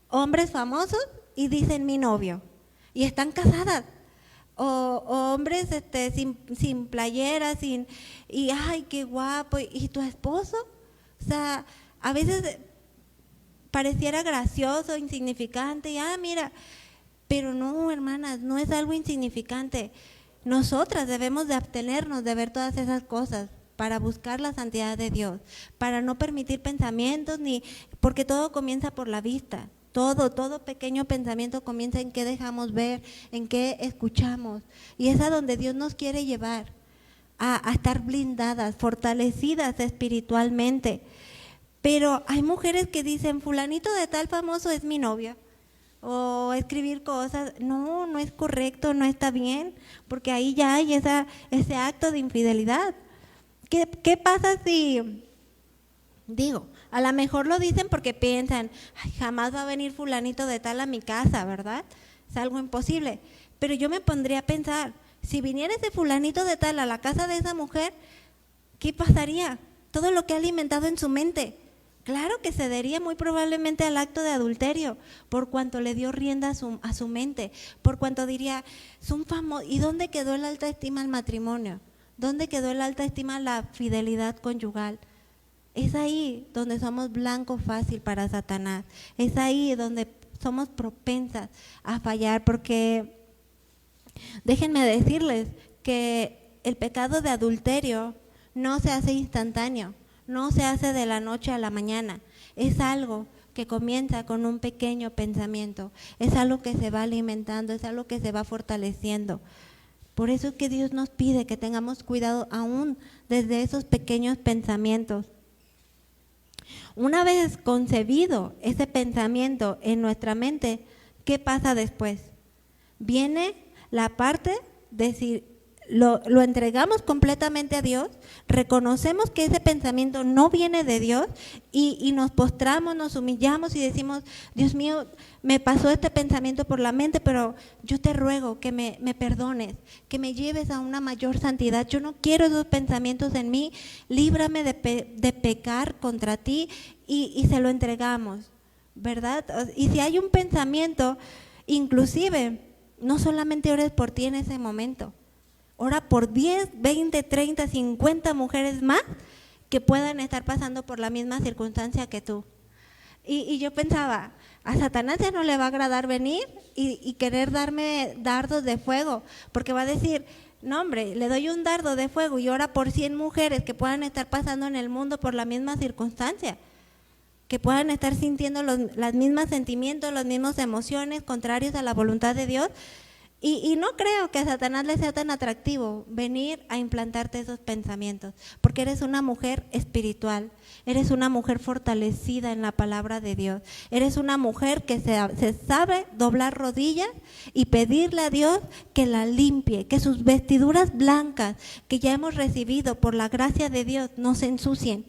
hombres famosos y dicen mi novio, y están casadas. O hombres sin playera, y ay, qué guapo, ¿y tu esposo? O sea, a veces pareciera gracioso, insignificante, y mira, pero no, hermanas, no es algo insignificante. Nosotras debemos de abstenernos de ver todas esas cosas para buscar la santidad de Dios, para no permitir pensamientos, porque todo comienza por la vista. Todo pequeño pensamiento comienza en qué dejamos ver, en qué escuchamos. Y es a donde Dios nos quiere llevar, a estar blindadas, fortalecidas espiritualmente. Pero hay mujeres que dicen, fulanito de tal famoso es mi novia. O escribir cosas, no es correcto, no está bien, porque ahí ya hay ese acto de infidelidad. ¿Qué pasa si, digo, a lo mejor lo dicen porque piensan, ay, jamás va a venir fulanito de tal a mi casa, ¿verdad? Es algo imposible. Pero yo me pondría a pensar, si viniera ese fulanito de tal a la casa de esa mujer, ¿qué pasaría? Todo lo que ha alimentado en su mente, Claro que cedería muy probablemente al acto de adulterio, por cuanto le dio rienda a su mente, por cuanto diría, son famosos. ¿Y dónde quedó el alta estima al matrimonio? ¿Dónde quedó el alta estima a la fidelidad conyugal? Es ahí donde somos blanco fácil para Satanás, es ahí donde somos propensas a fallar, porque déjenme decirles que el pecado de adulterio no se hace instantáneo, no se hace de la noche a la mañana, es algo que comienza con un pequeño pensamiento, es algo que se va alimentando, es algo que se va fortaleciendo. Por eso es que Dios nos pide que tengamos cuidado aún desde esos pequeños pensamientos. Una vez concebido ese pensamiento en nuestra mente, ¿qué pasa después? Viene la parte de si lo entregamos completamente a Dios, reconocemos que ese pensamiento no viene de Dios y nos postramos, nos humillamos y decimos, Dios mío, me pasó este pensamiento por la mente, pero yo te ruego que me perdones, que me lleves a una mayor santidad. Yo no quiero esos pensamientos en mí, líbrame de pecar contra ti y se lo entregamos, ¿verdad? Y si hay un pensamiento, inclusive, no solamente ores por ti en ese momento, ora por 10, 20, 30, 50 mujeres más que puedan estar pasando por la misma circunstancia que tú. Y yo pensaba, a Satanás ya no le va a agradar venir y querer darme dardos de fuego, porque va a decir, no hombre, le doy un dardo de fuego y ora por 100 mujeres que puedan estar pasando en el mundo por la misma circunstancia, que puedan estar sintiendo los mismos sentimientos, las mismas emociones contrarios a la voluntad de Dios. Y no creo que a Satanás le sea tan atractivo venir a implantarte esos pensamientos, porque eres una mujer espiritual, eres una mujer fortalecida en la palabra de Dios, eres una mujer que se sabe doblar rodillas y pedirle a Dios que la limpie, que sus vestiduras blancas que ya hemos recibido por la gracia de Dios no se ensucien,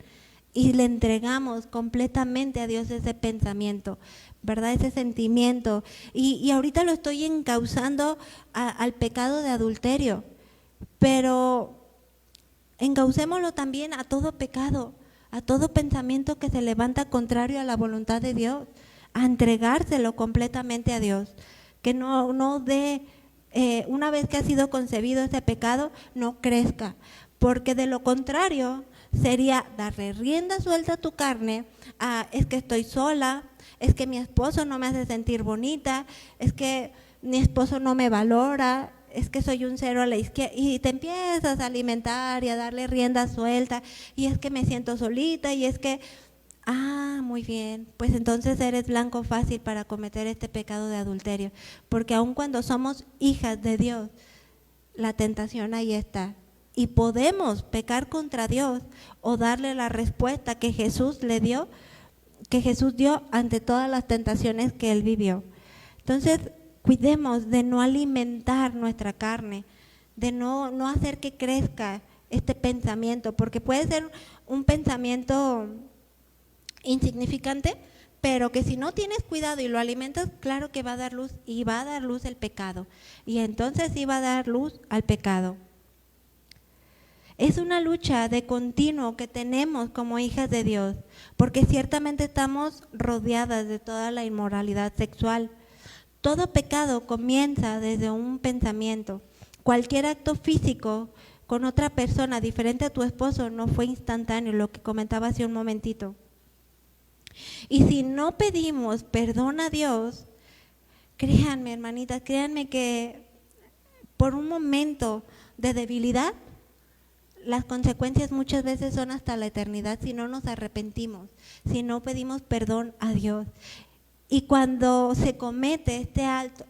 y le entregamos completamente a Dios ese pensamiento, ¿verdad? Ese sentimiento. Y ahorita lo estoy encauzando al pecado de adulterio, pero encaucémoslo también a todo pecado, a todo pensamiento que se levanta contrario a la voluntad de Dios, a entregárselo completamente a Dios, que no dé, una vez que ha sido concebido ese pecado, no crezca, porque de lo contrario sería darle rienda suelta a tu carne, es que estoy sola, es que mi esposo no me hace sentir bonita, es que mi esposo no me valora, es que soy un cero a la izquierda, y te empiezas a alimentar y a darle rienda suelta, y es que me siento solita, y es que, muy bien, pues entonces eres blanco fácil para cometer este pecado de adulterio, porque aun cuando somos hijas de Dios, la tentación ahí está. Y podemos pecar contra Dios o darle la respuesta que Jesús le dio, que Jesús dio ante todas las tentaciones que Él vivió. Entonces, cuidemos de no alimentar nuestra carne, de no hacer que crezca este pensamiento, porque puede ser un pensamiento insignificante, pero que si no tienes cuidado y lo alimentas, claro que va a dar luz, y va a dar luz el pecado, y entonces sí va a dar luz al pecado. Es una lucha de continuo que tenemos como hijas de Dios, porque ciertamente estamos rodeadas de toda la inmoralidad sexual. Todo pecado comienza desde un pensamiento. Cualquier acto físico con otra persona diferente a tu esposo no fue instantáneo, lo que comentaba hace un momentito. Y si no pedimos perdón a Dios, créanme, hermanitas, créanme que por un momento de debilidad, las consecuencias muchas veces son hasta la eternidad si no nos arrepentimos, si no pedimos perdón a Dios. Y cuando se comete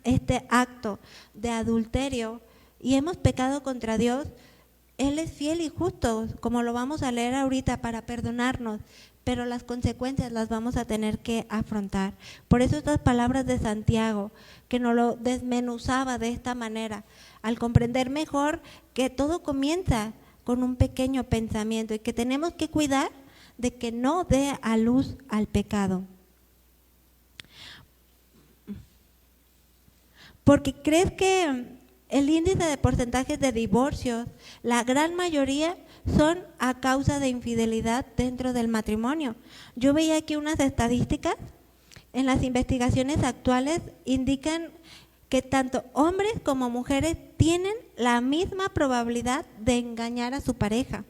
este acto de adulterio y hemos pecado contra Dios, Él es fiel y justo, como lo vamos a leer ahorita, para perdonarnos, pero las consecuencias las vamos a tener que afrontar. Por eso estas palabras de Santiago, que nos lo desmenuzaba de esta manera, al comprender mejor que todo comienza con un pequeño pensamiento y que tenemos que cuidar de que no dé a luz al pecado. Porque crees que el índice de porcentajes de divorcios, la gran mayoría son a causa de infidelidad dentro del matrimonio. Yo veía aquí unas estadísticas en las investigaciones actuales, indican que tanto hombres como mujeres tienen la misma probabilidad de engañar a su pareja.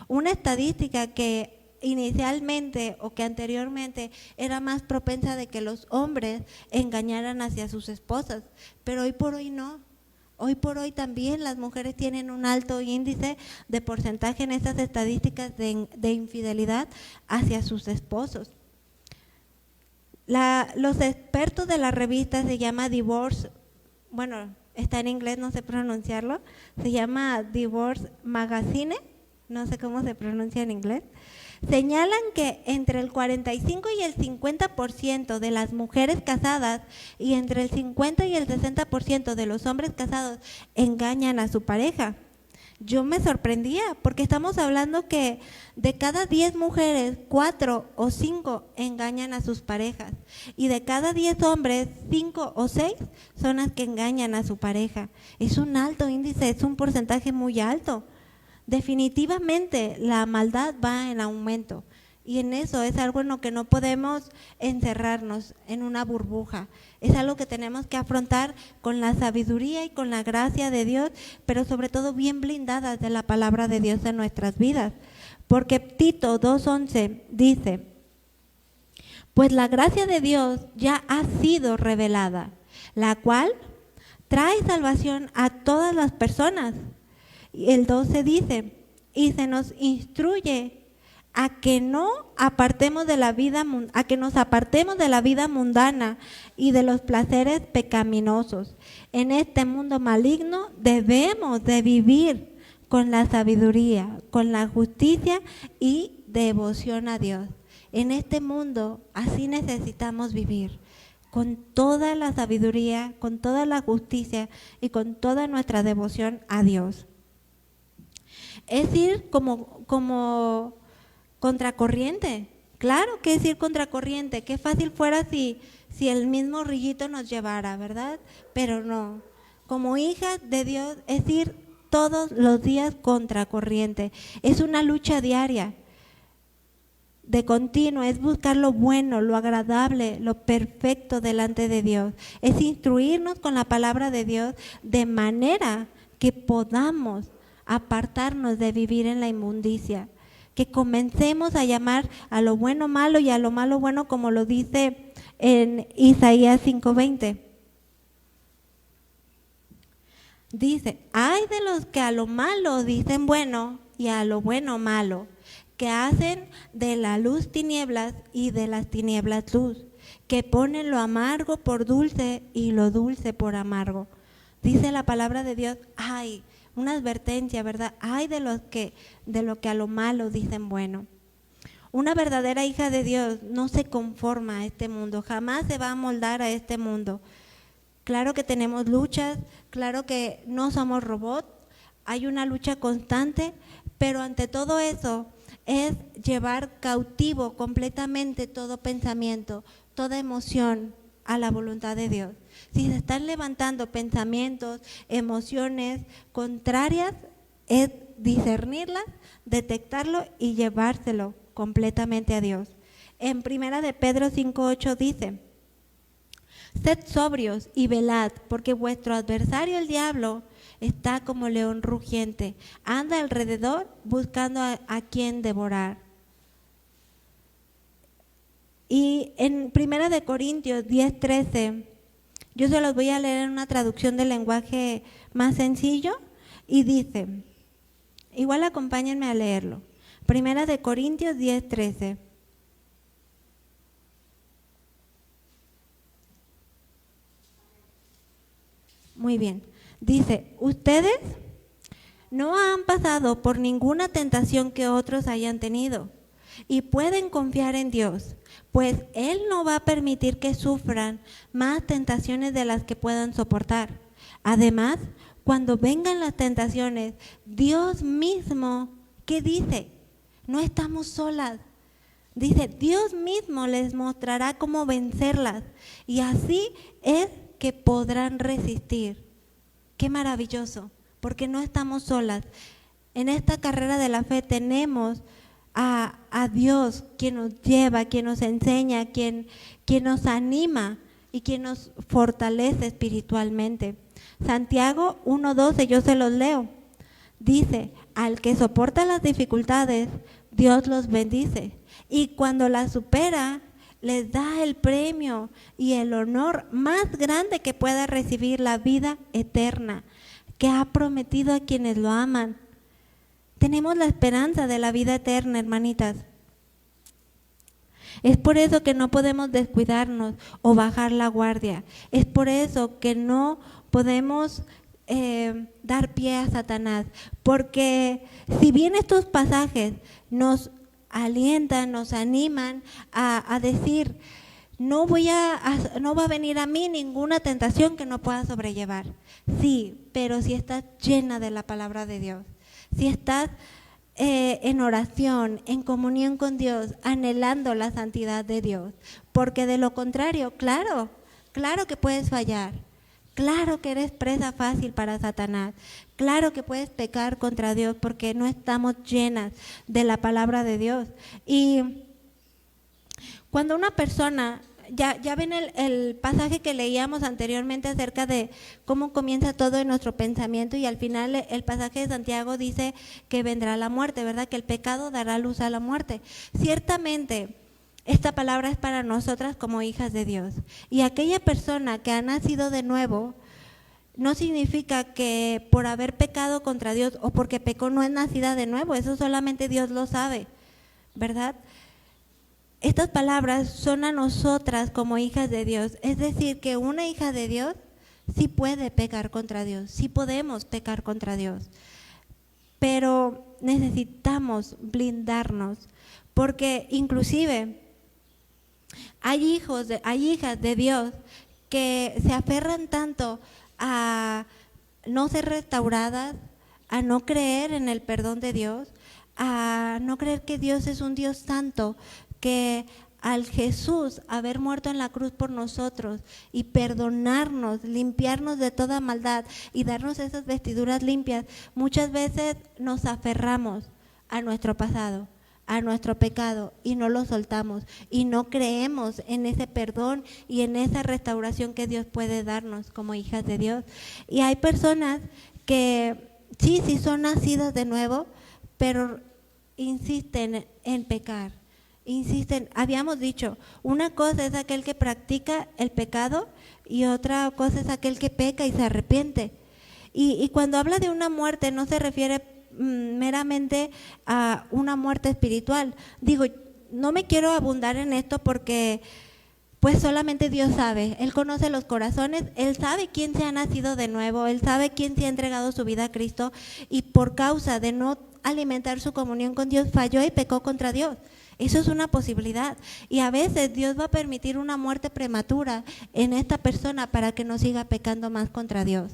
Una estadística que inicialmente o que anteriormente era más propensa de que los hombres engañaran hacia sus esposas, pero hoy por hoy no. Hoy por hoy también las mujeres tienen un alto índice de porcentaje en estas estadísticas de infidelidad hacia sus esposos. Los expertos de la revista se llama Divorce, bueno, está en inglés, no sé pronunciarlo, se llama Divorce Magazine, no sé cómo se pronuncia en inglés, señalan que entre el 45 y el 50% de las mujeres casadas y entre el 50 y el 60% de los hombres casados engañan a su pareja. Yo me sorprendía porque estamos hablando que de cada 10 mujeres, 4 o 5 engañan a sus parejas y de cada 10 hombres, 5 o 6 son las que engañan a su pareja. Es un alto índice, es un porcentaje muy alto. Definitivamente la maldad va en aumento y en eso es algo en lo que no podemos encerrarnos en una burbuja. Es algo que tenemos que afrontar con la sabiduría y con la gracia de Dios, pero sobre todo bien blindadas de la palabra de Dios en nuestras vidas. Porque Tito 2:11 dice, pues la gracia de Dios ya ha sido revelada, la cual trae salvación a todas las personas. Y el 12 dice, y se nos instruye a que nos apartemos de la vida mundana y de los placeres pecaminosos. En este mundo maligno debemos de vivir con la sabiduría, con la justicia y devoción a Dios. En este mundo así necesitamos vivir, con toda la sabiduría, con toda la justicia y con toda nuestra devoción a Dios. Es ir como contracorriente. Claro que es ir contracorriente. Qué fácil fuera si el mismo rillito nos llevara, ¿verdad? Pero no. Como hijas de Dios es ir todos los días contracorriente. Es una lucha diaria, de continuo, es buscar lo bueno, lo agradable, lo perfecto delante de Dios. Es instruirnos con la palabra de Dios de manera que podamos apartarnos de vivir en la inmundicia, que comencemos a llamar a lo bueno malo y a lo malo bueno, como lo dice en Isaías 5:20. Dice, ay de los que a lo malo dicen bueno y a lo bueno malo, que hacen de la luz tinieblas y de las tinieblas luz, que ponen lo amargo por dulce y lo dulce por amargo. Dice la palabra de Dios, ay, una advertencia, ¿verdad? Ay de lo que a lo malo dicen bueno. Una verdadera hija de Dios no se conforma a este mundo, jamás se va a moldar a este mundo. Claro que tenemos luchas, claro que no somos robots, hay una lucha constante, pero ante todo eso es llevar cautivo completamente todo pensamiento, toda emoción a la voluntad de Dios. Si se están levantando pensamientos, emociones contrarias, es discernirlas, detectarlo y llevárselo completamente a Dios. En 1 de Pedro 5:8 dice, sed sobrios y velad, porque vuestro adversario el diablo está como león rugiente, anda alrededor buscando a quien devorar. Y en 1 de Corintios 10:13, yo se los voy a leer en una traducción del lenguaje más sencillo y dice, igual acompáñenme a leerlo. 1 de Corintios 10:13. Muy bien. Dice, ustedes no han pasado por ninguna tentación que otros hayan tenido y pueden confiar en Dios, pues Él no va a permitir que sufran más tentaciones de las que puedan soportar. Además, cuando vengan las tentaciones, Dios mismo, ¿qué dice? No estamos solas. Dice, Dios mismo les mostrará cómo vencerlas y así es que podrán resistir. Qué maravilloso, porque no estamos solas. En esta carrera de la fe tenemos a Dios quien nos lleva, quien nos enseña, quien nos anima y quien nos fortalece espiritualmente. Santiago 1:12, yo se los leo. Dice, al que soporta las dificultades, Dios los bendice. Y cuando las supera, les da el premio y el honor más grande que pueda recibir, la vida eterna, que ha prometido a quienes lo aman. Tenemos la esperanza de la vida eterna, hermanitas. Es por eso que no podemos descuidarnos o bajar la guardia. Es por eso que no podemos dar pie a Satanás. Porque si bien estos pasajes nos alientan, nos animan a decir, no va a venir a mí ninguna tentación que no pueda sobrellevar. Sí, pero si estás llena de la palabra de Dios, si estás en oración, en comunión con Dios, anhelando la santidad de Dios, porque de lo contrario, claro que puedes fallar, claro que eres presa fácil para Satanás, claro que puedes pecar contra Dios porque no estamos llenas de la palabra de Dios. Y cuando una persona, ya ven el pasaje que leíamos anteriormente acerca de cómo comienza todo en nuestro pensamiento, y al final el pasaje de Santiago dice que vendrá la muerte, ¿verdad? Que el pecado dará luz a la muerte. Ciertamente, esta palabra es para nosotras como hijas de Dios. Y aquella persona que ha nacido de nuevo, no significa que por haber pecado contra Dios o porque pecó no es nacida de nuevo, eso solamente Dios lo sabe, ¿verdad? Estas palabras son a nosotras como hijas de Dios, es decir, que una hija de Dios sí puede pecar contra Dios, sí podemos pecar contra Dios, pero necesitamos blindarnos, porque inclusive hay hijas de Dios que se aferran tanto a no ser restauradas, a no creer en el perdón de Dios, a no creer que Dios es un Dios santo, que al Jesús haber muerto en la cruz por nosotros y perdonarnos, limpiarnos de toda maldad y darnos esas vestiduras limpias, muchas veces nos aferramos a nuestro pasado, a nuestro pecado, y no lo soltamos y no creemos en ese perdón y en esa restauración que Dios puede darnos como hijas de Dios. Y hay personas que sí son nacidas de nuevo, pero insisten en pecar. Habíamos dicho, una cosa es aquel que practica el pecado y otra cosa es aquel que peca y se arrepiente. Y cuando habla de una muerte no se refiere meramente a una muerte espiritual. Digo, no me quiero abundar en esto porque pues solamente Dios sabe, Él conoce los corazones, Él sabe quién se ha nacido de nuevo, Él sabe quién se ha entregado su vida a Cristo y por causa de no alimentar su comunión con Dios falló y pecó contra Dios. Eso es una posibilidad, y a veces Dios va a permitir una muerte prematura en esta persona para que no siga pecando más contra Dios.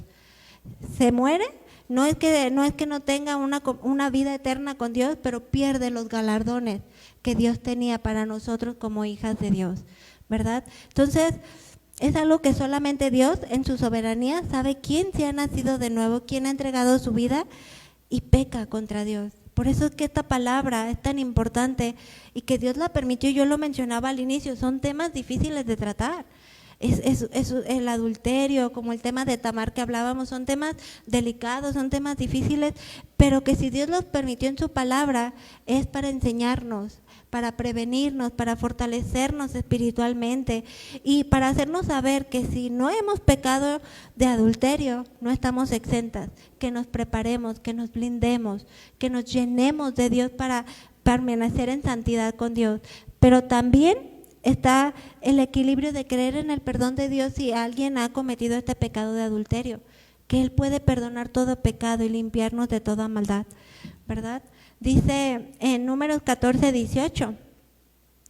Se muere, no es que no tenga una vida eterna con Dios, pero pierde los galardones que Dios tenía para nosotros como hijas de Dios, ¿verdad? Entonces, es algo que solamente Dios en su soberanía sabe quién se ha nacido de nuevo, quién ha entregado su vida y peca contra Dios. Por eso es que esta palabra es tan importante y que Dios la permitió. Yo lo mencionaba al inicio, son temas difíciles de tratar. Es el adulterio, como el tema de Tamar que hablábamos, son temas delicados, son temas difíciles, pero que si Dios los permitió en su palabra es para enseñarnos, para prevenirnos, para fortalecernos espiritualmente y para hacernos saber que si no hemos pecado de adulterio, no estamos exentas, que nos preparemos, que nos blindemos, que nos llenemos de Dios para permanecer en santidad con Dios. Pero también está el equilibrio de creer en el perdón de Dios si alguien ha cometido este pecado de adulterio, que Él puede perdonar todo pecado y limpiarnos de toda maldad, ¿verdad? Dice en Números 14:18,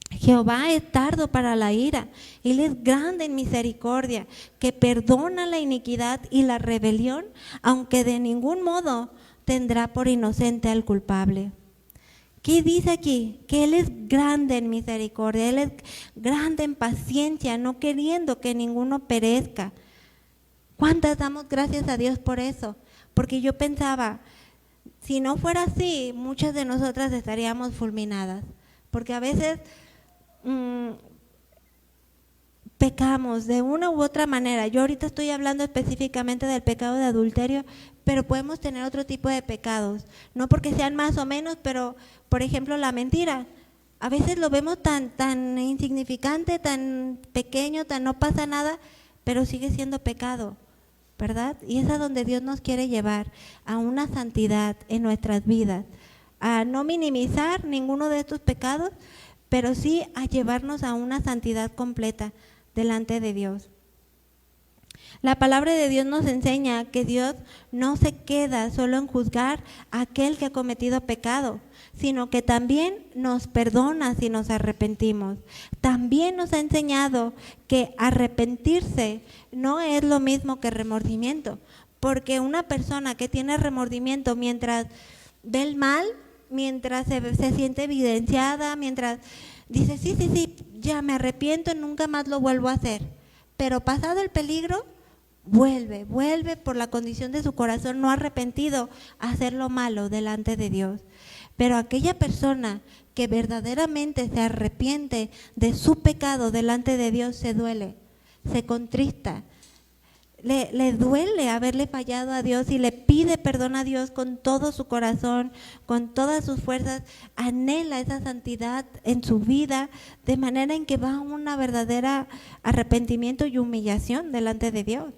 Jehová es tardo para la ira, Él es grande en misericordia, que perdona la iniquidad y la rebelión, aunque de ningún modo tendrá por inocente al culpable. ¿Qué dice aquí? Que Él es grande en misericordia, Él es grande en paciencia, no queriendo que ninguno perezca. ¿Cuántas damos gracias a Dios por eso? Porque yo pensaba, Si no fuera así, muchas de nosotras estaríamos fulminadas, porque a veces pecamos de una u otra manera. Yo ahorita estoy hablando específicamente del pecado de adulterio, pero podemos tener otro tipo de pecados, no porque sean más o menos, pero por ejemplo la mentira. A veces lo vemos tan insignificante, tan pequeño, tan no pasa nada, pero sigue siendo pecado, ¿verdad? Y es a donde Dios nos quiere llevar, a una santidad en nuestras vidas, a no minimizar ninguno de estos pecados, pero sí a llevarnos a una santidad completa delante de Dios. La palabra de Dios nos enseña que Dios no se queda solo en juzgar a aquel que ha cometido pecado, sino que también nos perdona si nos arrepentimos. También nos ha enseñado que arrepentirse no es lo mismo que remordimiento, porque una persona que tiene remordimiento mientras ve el mal, mientras se siente evidenciada, mientras dice, sí, ya me arrepiento, nunca más lo vuelvo a hacer, pero pasado el peligro, vuelve por la condición de su corazón no arrepentido a hacer lo malo delante de Dios. Pero aquella persona que verdaderamente se arrepiente de su pecado delante de Dios se duele, se contrista, le duele haberle fallado a Dios y le pide perdón a Dios con todo su corazón, con todas sus fuerzas, anhela esa santidad en su vida, de manera en que va a una verdadera arrepentimiento y humillación delante de Dios.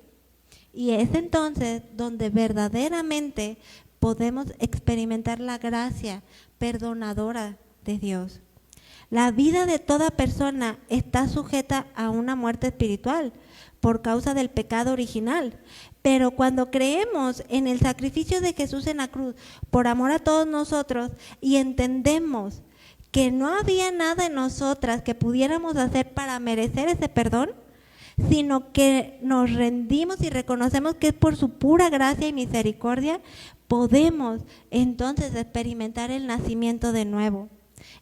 Y es entonces donde verdaderamente podemos experimentar la gracia perdonadora de Dios. La vida de toda persona está sujeta a una muerte espiritual por causa del pecado original. Pero cuando creemos en el sacrificio de Jesús en la cruz por amor a todos nosotros y entendemos que no había nada en nosotras que pudiéramos hacer para merecer ese perdón, sino que nos rendimos y reconocemos que es por su pura gracia y misericordia, podemos entonces experimentar el nacimiento de nuevo.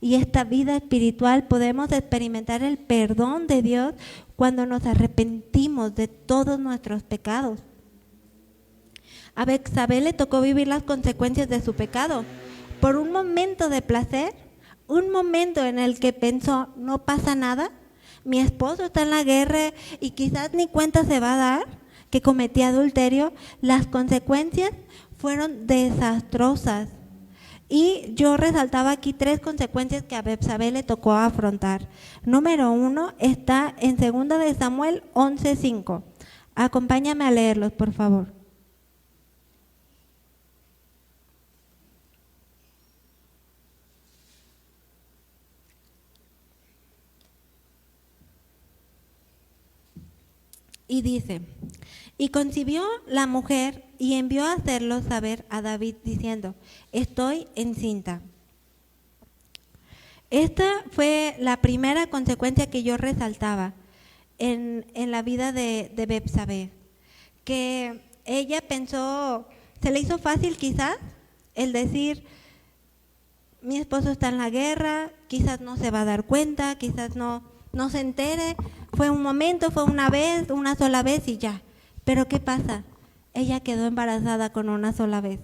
Y esta vida espiritual podemos experimentar el perdón de Dios cuando nos arrepentimos de todos nuestros pecados. A Betsabé le tocó vivir las consecuencias de su pecado. Por un momento de placer, un momento en el que pensó, no pasa nada, mi esposo está en la guerra y quizás ni cuenta se va a dar que cometí adulterio, las consecuencias fueron desastrosas. Y yo resaltaba aquí 3 consecuencias que a Betsabé le tocó afrontar. Número 1 está en 2 de Samuel 11:5. Acompáñame a leerlos, por favor. Y dice, y concibió la mujer y envió a hacerlo saber a David diciendo, estoy encinta. Esta fue la primera consecuencia que yo resaltaba en la vida de Betsabé, que ella pensó, se le hizo fácil quizás el decir, mi esposo está en la guerra, quizás no se va a dar cuenta, quizás no se entere, fue un momento, fue una vez, una sola vez y ya. Pero ¿qué pasa? Ella quedó embarazada con una sola vez.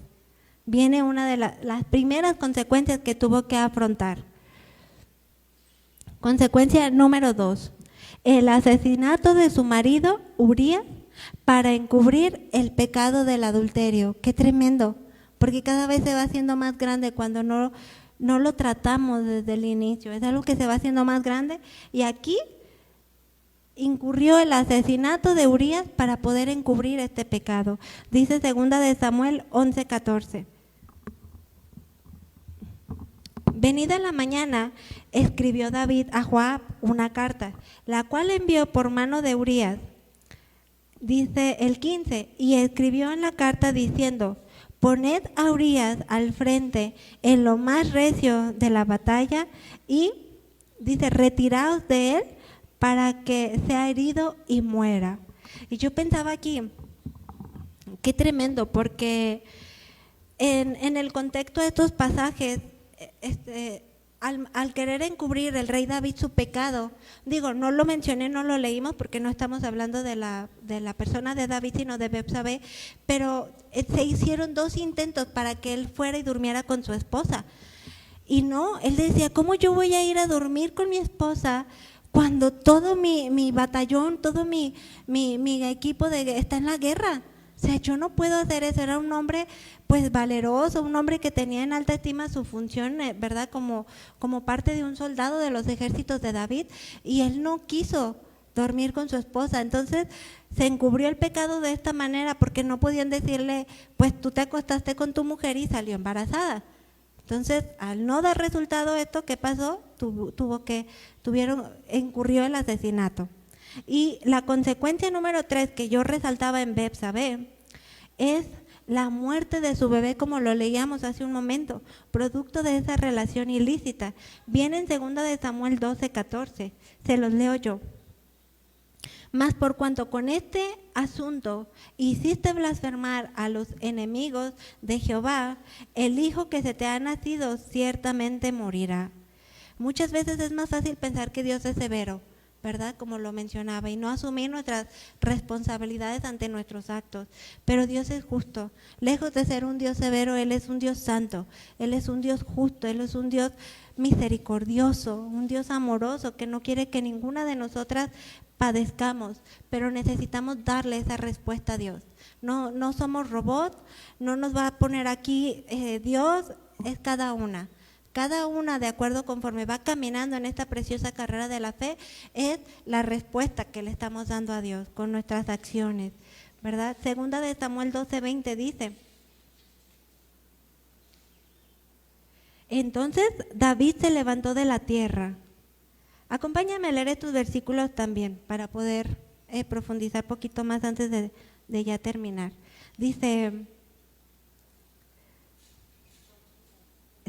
Viene una de las primeras consecuencias que tuvo que afrontar. Consecuencia número 2, el asesinato de su marido, Urías, para encubrir el pecado del adulterio. Qué tremendo, porque cada vez se va haciendo más grande cuando no lo tratamos desde el inicio. Es algo que se va haciendo más grande y aquí incurrió el asesinato de Urías para poder encubrir este pecado. Dice 2 de Samuel 11:14. Venida la mañana, escribió David a Joab una carta, la cual envió por mano de Urías. Dice el 15, y escribió en la carta diciendo, poned a Urías al frente en lo más recio de la batalla y, dice, retiraos de él para que sea herido y muera. Y yo pensaba aquí, qué tremendo, porque en el contexto de estos pasajes, al querer encubrir el rey David su pecado, digo, no lo mencioné, no lo leímos porque no estamos hablando de la persona de David, sino de Betsabé, pero se hicieron 2 intentos para que él fuera y durmiera con su esposa. Y no, él decía, ¿cómo yo voy a ir a dormir con mi esposa cuando todo mi batallón, todo mi equipo está en la guerra? O sea, yo no puedo hacer eso. Era un hombre pues valeroso, un hombre que tenía en alta estima su función, ¿verdad? Como parte de un soldado de los ejércitos de David, y él no quiso dormir con su esposa. Entonces se encubrió el pecado de esta manera porque no podían decirle, pues tú te acostaste con tu mujer y salió embarazada. Entonces, al no dar resultado esto, ¿qué pasó? Incurrió el asesinato. Y la consecuencia número 3 que yo resaltaba en Betsabé es la muerte de su bebé, como lo leíamos hace un momento, producto de esa relación ilícita. Viene en 2 de Samuel 12:14, se los leo yo. Mas por cuanto con este asunto hiciste blasfemar a los enemigos de Jehová, el hijo que se te ha nacido ciertamente morirá. Muchas veces es más fácil pensar que Dios es severo, ¿verdad? Como lo mencionaba, y no asumir nuestras responsabilidades ante nuestros actos. Pero Dios es justo. Lejos de ser un Dios severo, Él es un Dios santo, Él es un Dios justo, Él es un Dios misericordioso, un Dios amoroso que no quiere que ninguna de nosotras padezcamos, pero necesitamos darle esa respuesta a Dios. No somos robots, no nos va a poner aquí Dios, es cada una de acuerdo conforme va caminando en esta preciosa carrera de la fe, es la respuesta que le estamos dando a Dios con nuestras acciones, ¿verdad? 2 de Samuel 12:20 dice: entonces David se levantó de la tierra. Acompáñame a leer estos versículos también para poder profundizar un poquito más antes de ya terminar. Dice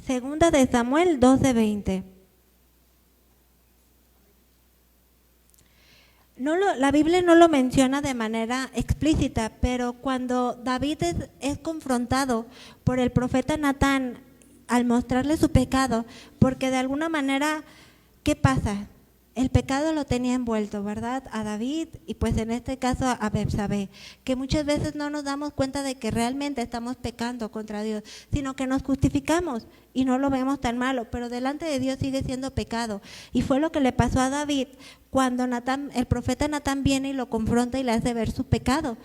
2 de Samuel 12:20. La Biblia no lo menciona de manera explícita, pero cuando David es confrontado por el profeta Natán al mostrarle su pecado, porque de alguna manera, ¿qué pasa? El pecado lo tenía envuelto, ¿verdad? A David y pues en este caso a Betsabé, que muchas veces no nos damos cuenta de que realmente estamos pecando contra Dios, sino que nos justificamos y no lo vemos tan malo, pero delante de Dios sigue siendo pecado. Y fue lo que le pasó a David cuando el profeta Natán viene y lo confronta y le hace ver su pecado.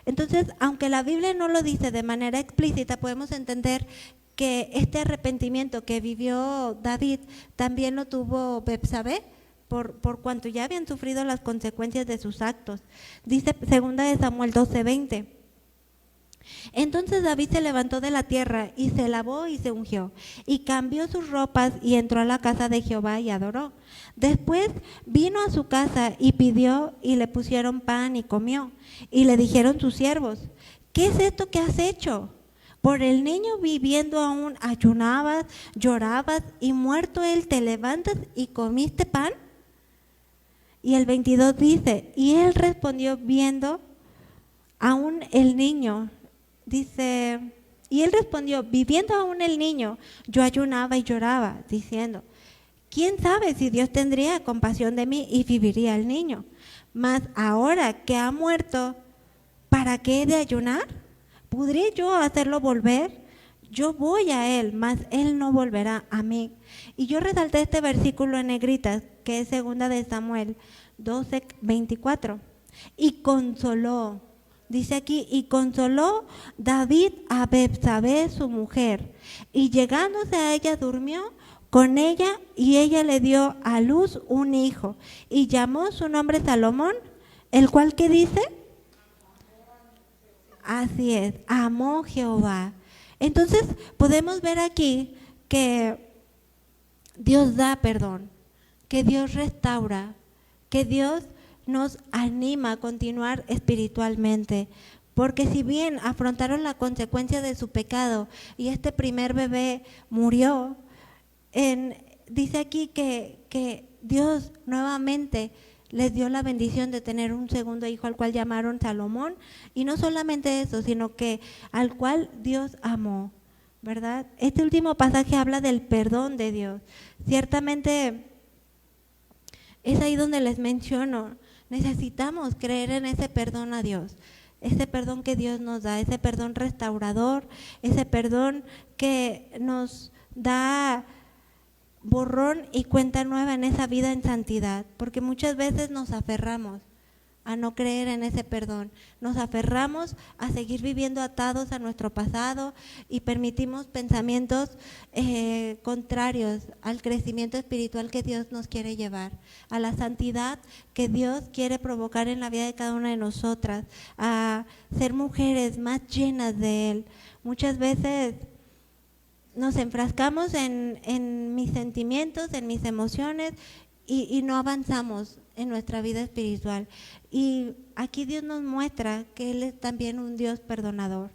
Entonces, aunque la Biblia no lo dice de manera explícita, podemos entender que este arrepentimiento que vivió David también lo tuvo Betsabé, por cuanto ya habían sufrido las consecuencias de sus actos. Dice 2 de Samuel 12:20. Entonces David se levantó de la tierra y se lavó y se ungió y cambió sus ropas y entró a la casa de Jehová y adoró. Después vino a su casa y pidió y le pusieron pan y comió. Y le dijeron sus siervos: ¿qué es esto que has hecho? Por el niño viviendo aún ayunabas, llorabas, y muerto él te levantas y comiste pan. Y el 22 dice: y él respondió viendo aún el niño, dice, y él respondió: viviendo aún el niño, yo ayunaba y lloraba, diciendo: ¿quién sabe si Dios tendría compasión de mí y viviría el niño? Mas ahora que ha muerto, ¿para qué he de ayunar? ¿Podré yo hacerlo volver? Yo voy a él, mas él no volverá a mí. Y yo resalté este versículo en negritas, que es 2 de Samuel 12:24. Y consoló, dice aquí, y consoló David a Betsabé su mujer, y llegándose a ella durmió con ella, y ella le dio a luz un hijo, y llamó su nombre Salomón, el cual, ¿qué dice? Así es, amó Jehová. Entonces podemos ver aquí que Dios da perdón, que Dios restaura, que Dios nos anima a continuar espiritualmente, porque si bien afrontaron la consecuencia de su pecado y este primer bebé murió, dice aquí que Dios nuevamente les dio la bendición de tener un segundo hijo, al cual llamaron Salomón, y no solamente eso, sino que al cual Dios amó, ¿verdad? Este último pasaje habla del perdón de Dios. Ciertamente es ahí donde les menciono, necesitamos creer en ese perdón a Dios, ese perdón que Dios nos da, ese perdón restaurador, ese perdón que nos da borrón y cuenta nueva en esa vida en santidad, porque muchas veces nos aferramos a no creer en ese perdón, nos aferramos a seguir viviendo atados a nuestro pasado y permitimos pensamientos contrarios al crecimiento espiritual que Dios nos quiere llevar, a la santidad que Dios quiere provocar en la vida de cada una de nosotras, a ser mujeres más llenas de Él. Muchas veces nos enfrascamos en mis sentimientos, en mis emociones y no avanzamos en nuestra vida espiritual. Y aquí Dios nos muestra que Él es también un Dios perdonador,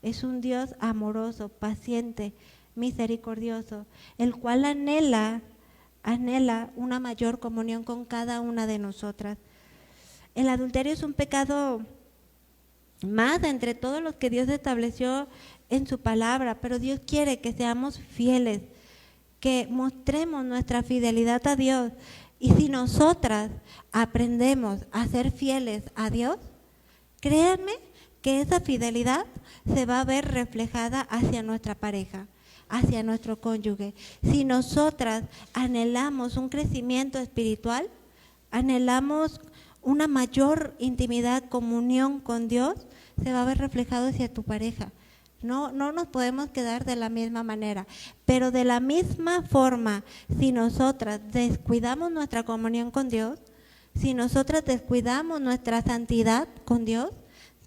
es un Dios amoroso, paciente, misericordioso, el cual anhela una mayor comunión con cada una de nosotras. El adulterio es un pecado más entre todos los que Dios estableció en su palabra, pero Dios quiere que seamos fieles, que mostremos nuestra fidelidad a Dios. Y si nosotras aprendemos a ser fieles a Dios, créanme que esa fidelidad se va a ver reflejada hacia nuestra pareja, hacia nuestro cónyuge. Si nosotras anhelamos un crecimiento espiritual, anhelamos una mayor intimidad, comunión con Dios, se va a ver reflejado hacia tu pareja. No nos podemos quedar de la misma manera, pero de la misma forma, si nosotras descuidamos nuestra comunión con Dios, si nosotras descuidamos nuestra santidad con Dios,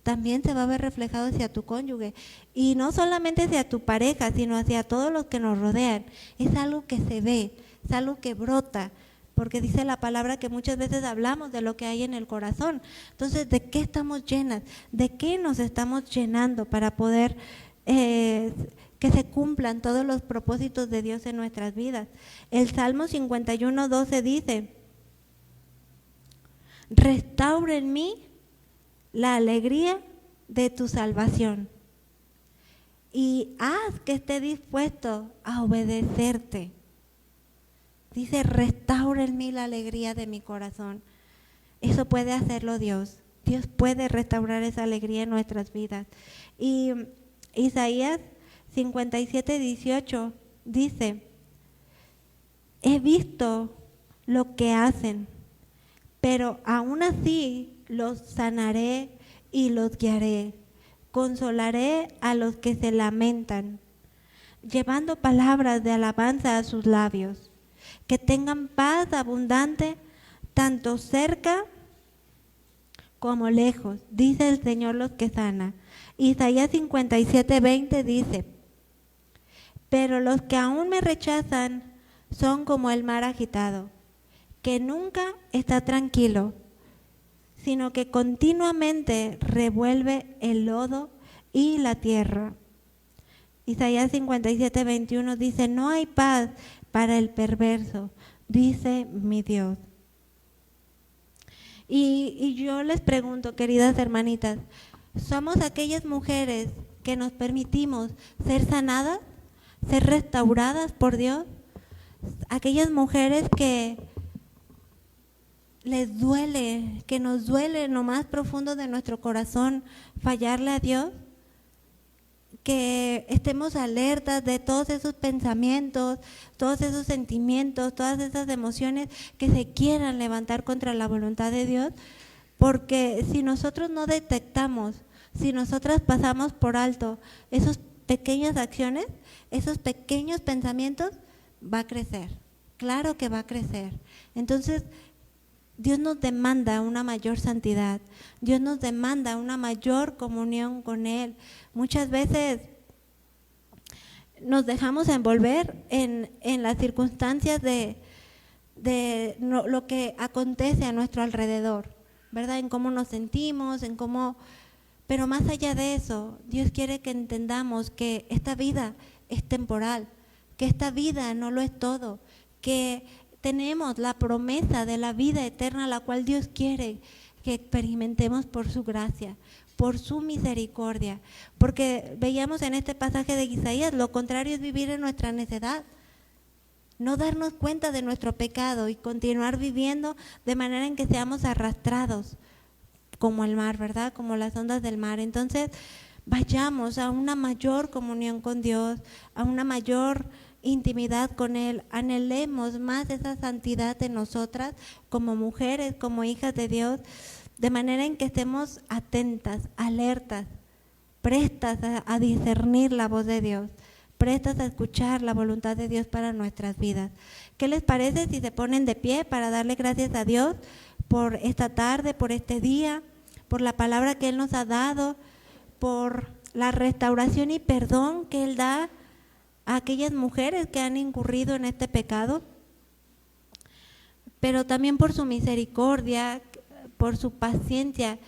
también se va a ver reflejado hacia tu cónyuge. Y no solamente hacia tu pareja, sino hacia todos los que nos rodean. Es algo que se ve, es algo que brota, porque dice la palabra que muchas veces hablamos de lo que hay en el corazón. Entonces, ¿de qué estamos llenas? ¿De qué nos estamos llenando para poder que se cumplan todos los propósitos de Dios en nuestras vidas? El Salmo 51:12 dice: restaura en mí la alegría de tu salvación y haz que esté dispuesto a obedecerte. Dice, restaura en mí la alegría de mi corazón. Eso puede hacerlo Dios. Dios puede restaurar esa alegría en nuestras vidas. Y Isaías 57:18 dice: he visto lo que hacen, pero aún así los sanaré y los guiaré. Consolaré a los que se lamentan, llevando palabras de alabanza a sus labios. Que tengan paz abundante, tanto cerca como lejos, dice el Señor los que sana. Isaías 57:20 dice: pero los que aún me rechazan son como el mar agitado, que nunca está tranquilo, sino que continuamente revuelve el lodo y la tierra. Isaías 57:21 dice: no hay paz para el perverso, dice mi Dios. Y yo les pregunto, queridas hermanitas, ¿somos aquellas mujeres que nos permitimos ser sanadas, ser restauradas por Dios? Aquellas mujeres que les duele, que nos duele en lo más profundo de nuestro corazón fallarle a Dios, que estemos alertas de todos esos pensamientos, todos esos sentimientos, todas esas emociones que se quieran levantar contra la voluntad de Dios, porque si nosotros no detectamos, si nosotras pasamos por alto esas pequeñas acciones, esos pequeños pensamientos, va a crecer, claro que va a crecer. Entonces, Dios nos demanda una mayor santidad, Dios nos demanda una mayor comunión con Él. Muchas veces nos dejamos envolver en las circunstancias de lo que acontece a nuestro alrededor, ¿verdad? En cómo nos sentimos, en cómo… Pero más allá de eso, Dios quiere que entendamos que esta vida es temporal, que esta vida no lo es todo, que tenemos la promesa de la vida eterna, la cual Dios quiere que experimentemos por su gracia, por su misericordia. Porque veíamos en este pasaje de Isaías, lo contrario es vivir en nuestra necedad. No darnos cuenta de nuestro pecado y continuar viviendo de manera en que seamos arrastrados como el mar, ¿verdad? Como las ondas del mar. Entonces, vayamos a una mayor comunión con Dios, a una mayor intimidad con Él. Anhelemos más esa santidad en nosotras como mujeres, como hijas de Dios, de manera en que estemos atentas, alertas, prestas a discernir la voz de Dios, prestas a escuchar la voluntad de Dios para nuestras vidas. ¿Qué les parece si se ponen de pie para darle gracias a Dios por esta tarde, por este día, por la palabra que Él nos ha dado, por la restauración y perdón que Él da a aquellas mujeres que han incurrido en este pecado, pero también por su misericordia, por su paciencia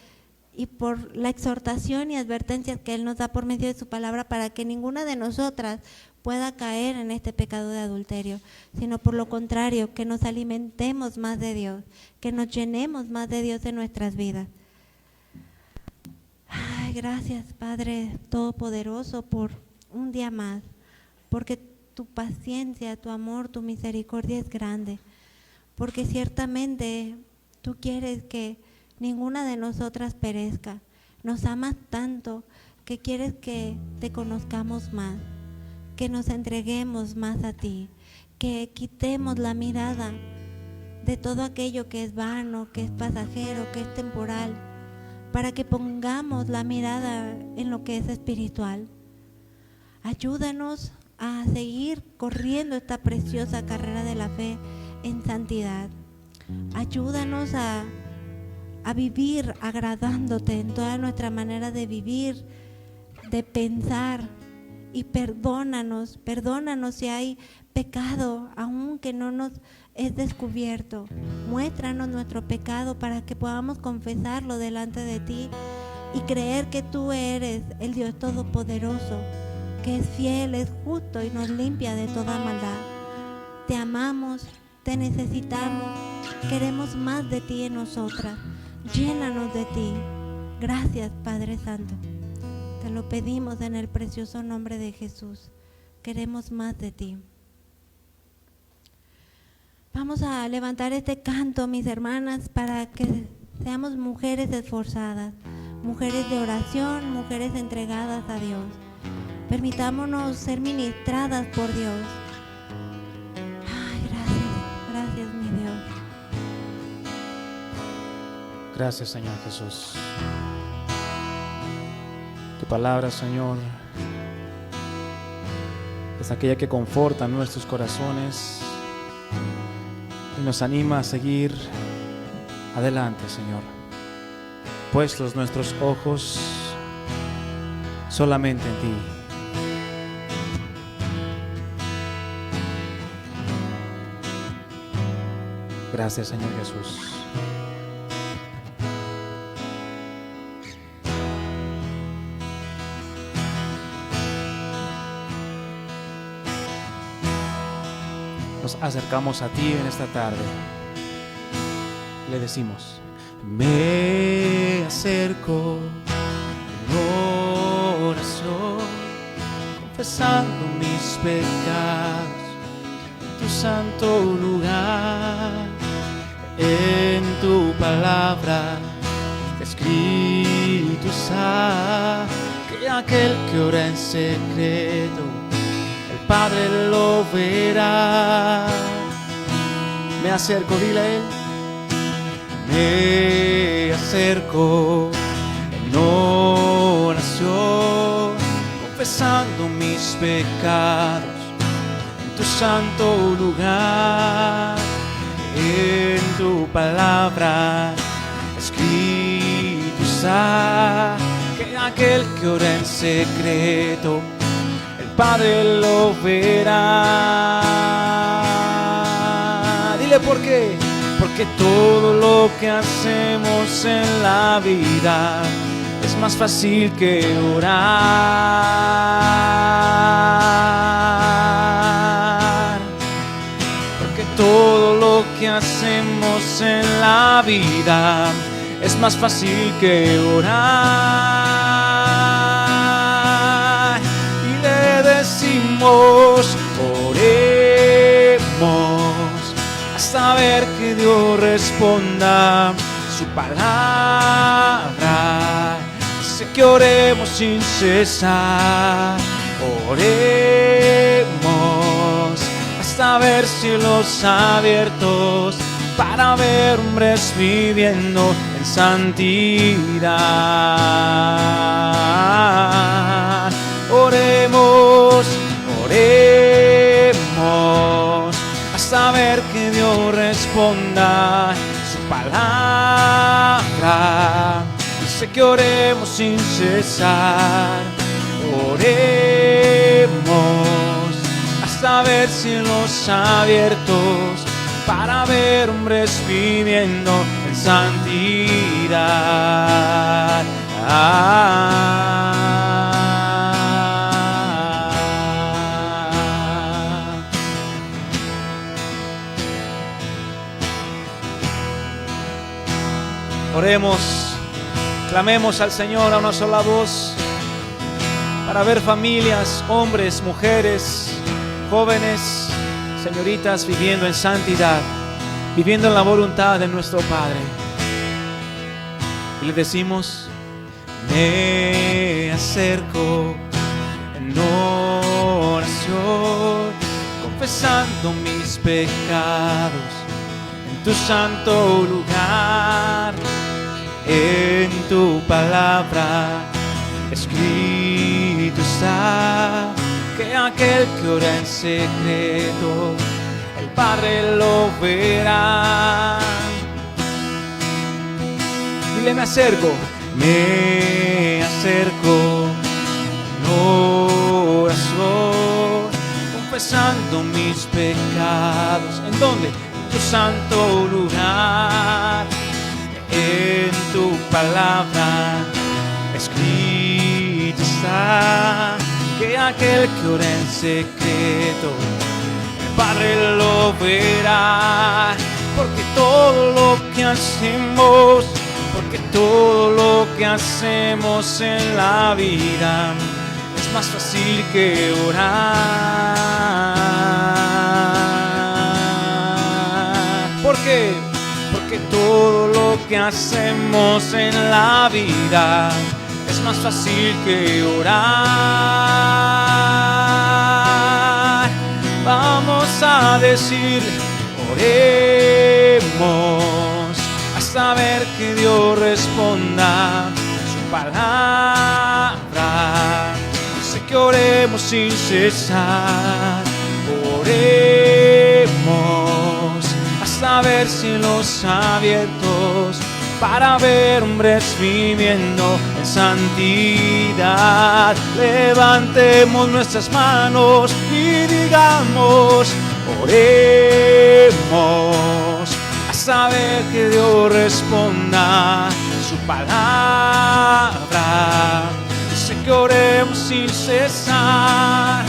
y por la exhortación y advertencias que Él nos da por medio de su palabra para que ninguna de nosotras pueda caer en este pecado de adulterio, sino por lo contrario, que nos alimentemos más de Dios, que nos llenemos más de Dios en nuestras vidas. Ay, gracias, Padre Todopoderoso, por un día más, porque tu paciencia, tu amor, tu misericordia es grande, porque ciertamente tú quieres que ninguna de nosotras perezca. Nos amas tanto que quieres que te conozcamos más, que nos entreguemos más a ti, que quitemos la mirada de todo aquello que es vano, que es pasajero, que es temporal, para que pongamos la mirada en lo que es espiritual. Ayúdanos a seguir corriendo esta preciosa carrera de la fe en santidad. Ayúdanos a vivir agradándote en toda nuestra manera de vivir, de pensar, y perdónanos si hay pecado aún que no nos es descubierto. Muéstranos nuestro pecado para que podamos confesarlo delante de ti y creer que tú eres el Dios Todopoderoso, que es fiel, es justo y nos limpia de toda maldad. Te amamos, te necesitamos, queremos más de ti en nosotras. Llénanos de ti. Gracias, Padre Santo. Te lo pedimos en el precioso nombre de Jesús. Queremos más de ti. Vamos a levantar este canto, mis hermanas, para que seamos mujeres esforzadas, mujeres de oración, mujeres entregadas a Dios. Permitámonos ser ministradas por Dios. Ay, gracias, mi Dios. Gracias, Señor Jesús. Tu palabra, Señor, es aquella que conforta nuestros corazones y nos anima a seguir adelante, Señor. Puestos nuestros ojos solamente en ti. Gracias, Señor Jesús. Nos acercamos a ti en esta tarde. Le decimos: me acerco en oración, confesando mis pecados en tu santo lugar. En tu palabra escrito está que aquel que ora en secreto, el Padre lo verá. Me acerco, dile a Él. Me acerco en oración, confesando mis pecados en tu santo lugar. En tu palabra escrito está que aquel que ora en secreto, el Padre lo verá. Dile por qué. Porque todo lo que hacemos en la vida es más fácil que orar. Porque todo lo que hacemos en la vida es más fácil que orar. oremos, oremos, hasta ver que Dios responda. Su palabra dice que oremos sin cesar. Oremos hasta ver cielos abiertos, para ver hombres viviendo en santidad. Oremos, oremos, hasta ver que Dios responda. Su palabra dice que oremos sin cesar. Oremos hasta ver cielos abiertos, para ver hombres viviendo en santidad. Oremos, clamemos al Señor a una sola voz, para ver familias, hombres, mujeres, jóvenes, señoritas viviendo en santidad, viviendo en la voluntad de nuestro Padre. Y le decimos: me acerco en oración, confesando mis pecados en tu santo lugar. En tu palabra escrito está que aquel que ora en secreto, el Padre lo verá. Dile: me acerco en oración, confesando mis pecados. ¿En dónde? En tu santo lugar. En tu palabra escrito está que aquel que ora en secreto, el Padre lo verá. Porque todo lo que hacemos en la vida es más fácil que orar. ¿Por qué? Porque todo lo que hacemos en la vida es más fácil que orar. Vamos a decir: oremos hasta ver que Dios responda. Su palabra dice que oremos sin cesar. Oremos hasta ver cielos abiertos, para ver hombres viviendo en santidad. Levantemos nuestras manos y digamos: oremos hasta ver que Dios responda. Su palabra dice que oremos sin cesar.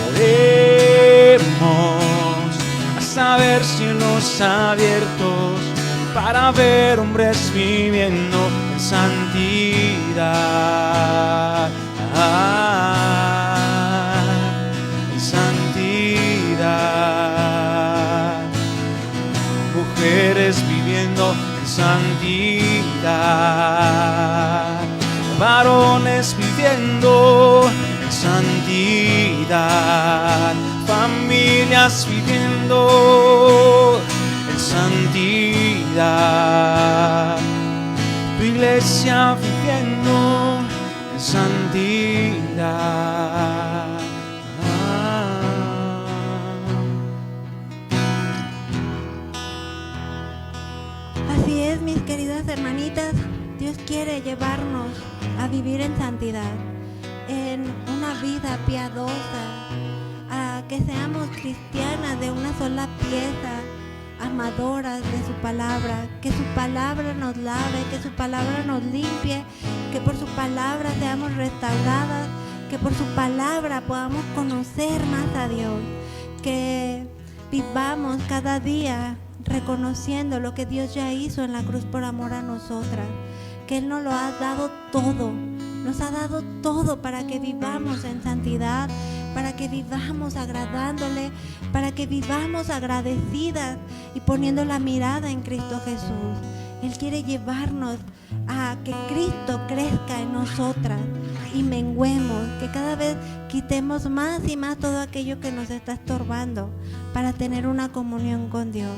Oremos hasta ver cielos abiertos, para ver hombres viviendo en santidad. En santidad. Mujeres viviendo en santidad. Varones viviendo en santidad. Familias viviendo en santidad. Tu iglesia viviendo en santidad. Así es, mis queridas hermanitas, Dios quiere llevarnos a vivir en santidad, en una vida piadosa, a que seamos cristianas de una sola pieza, amadoras de su palabra, que su palabra nos lave, que su palabra nos limpie, que por su palabra seamos restauradas, que por su palabra podamos conocer más a Dios, que vivamos cada día reconociendo lo que Dios ya hizo en la cruz por amor a nosotras, que Él nos lo ha dado todo, nos ha dado todo para que vivamos en santidad, para que vivamos agradándole, para que vivamos agradecidas y poniendo la mirada en Cristo Jesús. Él quiere llevarnos a que Cristo crezca en nosotras y menguemos, que cada vez quitemos más y más todo aquello que nos está estorbando para tener una comunión con Dios.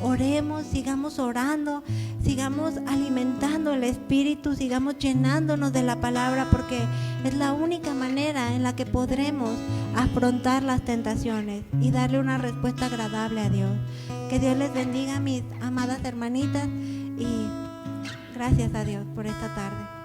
Oremos, sigamos orando, sigamos alimentando el Espíritu, sigamos llenándonos de la palabra, porque es la única manera en la que podremos afrontar las tentaciones y darle una respuesta agradable a Dios. Que Dios les bendiga, mis amadas hermanitas, y gracias a Dios por esta tarde.